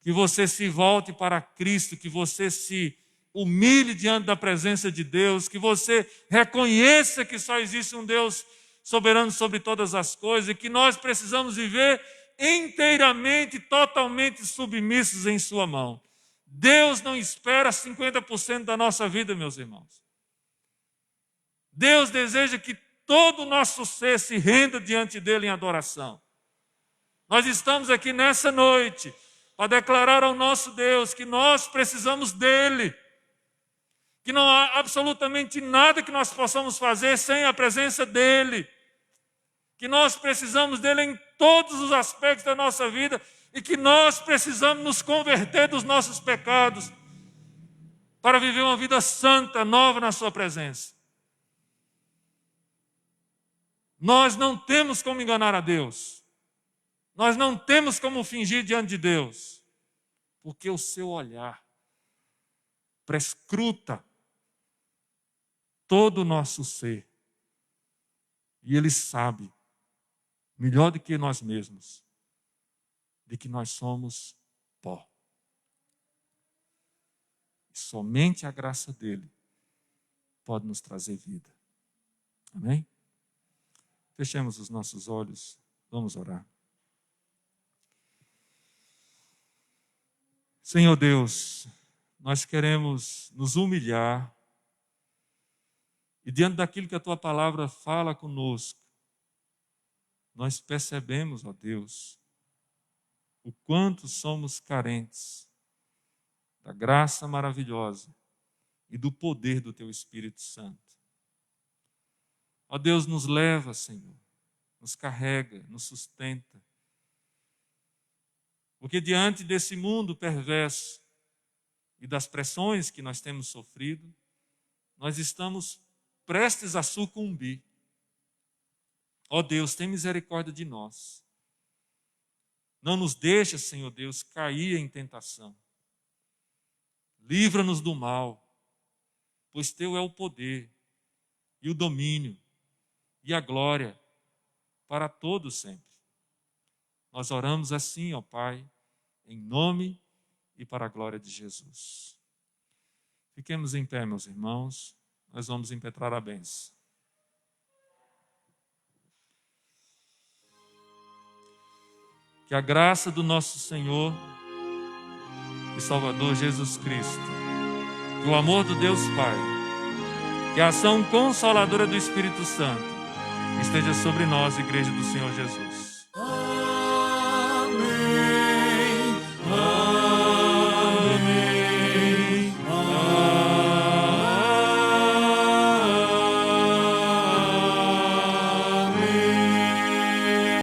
que você se volte para Cristo, que você se humilhe diante da presença de Deus, que você reconheça que só existe um Deus soberano sobre todas as coisas e que nós precisamos viver inteiramente, totalmente submissos em sua mão. Deus não espera 50% da nossa vida, meus irmãos. Deus deseja que todo o nosso ser se renda diante dele em adoração. Nós estamos aqui nessa noite para declarar ao nosso Deus que nós precisamos dele, que não há absolutamente nada que nós possamos fazer sem a presença dele, que nós precisamos dele em todos os aspectos da nossa vida e que nós precisamos nos converter dos nossos pecados para viver uma vida santa, nova na sua presença. Nós não temos como enganar a Deus. Nós não temos como fingir diante de Deus, porque o seu olhar prescruta todo o nosso ser. E ele sabe, melhor do que nós mesmos, de que nós somos pó. E somente a graça dele pode nos trazer vida. Amém? Fechemos os nossos olhos, vamos orar. Senhor Deus, nós queremos nos humilhar e diante daquilo que a Tua palavra fala conosco, nós percebemos, ó Deus, o quanto somos carentes da graça maravilhosa e do poder do Teu Espírito Santo. Ó Deus, nos leva, Senhor, nos carrega, nos sustenta. Porque diante desse mundo perverso e das pressões que nós temos sofrido, nós estamos prestes a sucumbir. Ó Deus, tem misericórdia de nós. Não nos deixa, Senhor Deus, cair em tentação. Livra-nos do mal, pois Teu é o poder e o domínio e a glória para todos sempre. Nós oramos assim, ó Pai, em nome e para a glória de Jesus. Fiquemos em pé, meus irmãos, nós vamos impetrar a bênção. Que a graça do nosso Senhor e Salvador Jesus Cristo, que o amor do Deus Pai, que a ação consoladora do Espírito Santo esteja sobre nós, Igreja do Senhor Jesus.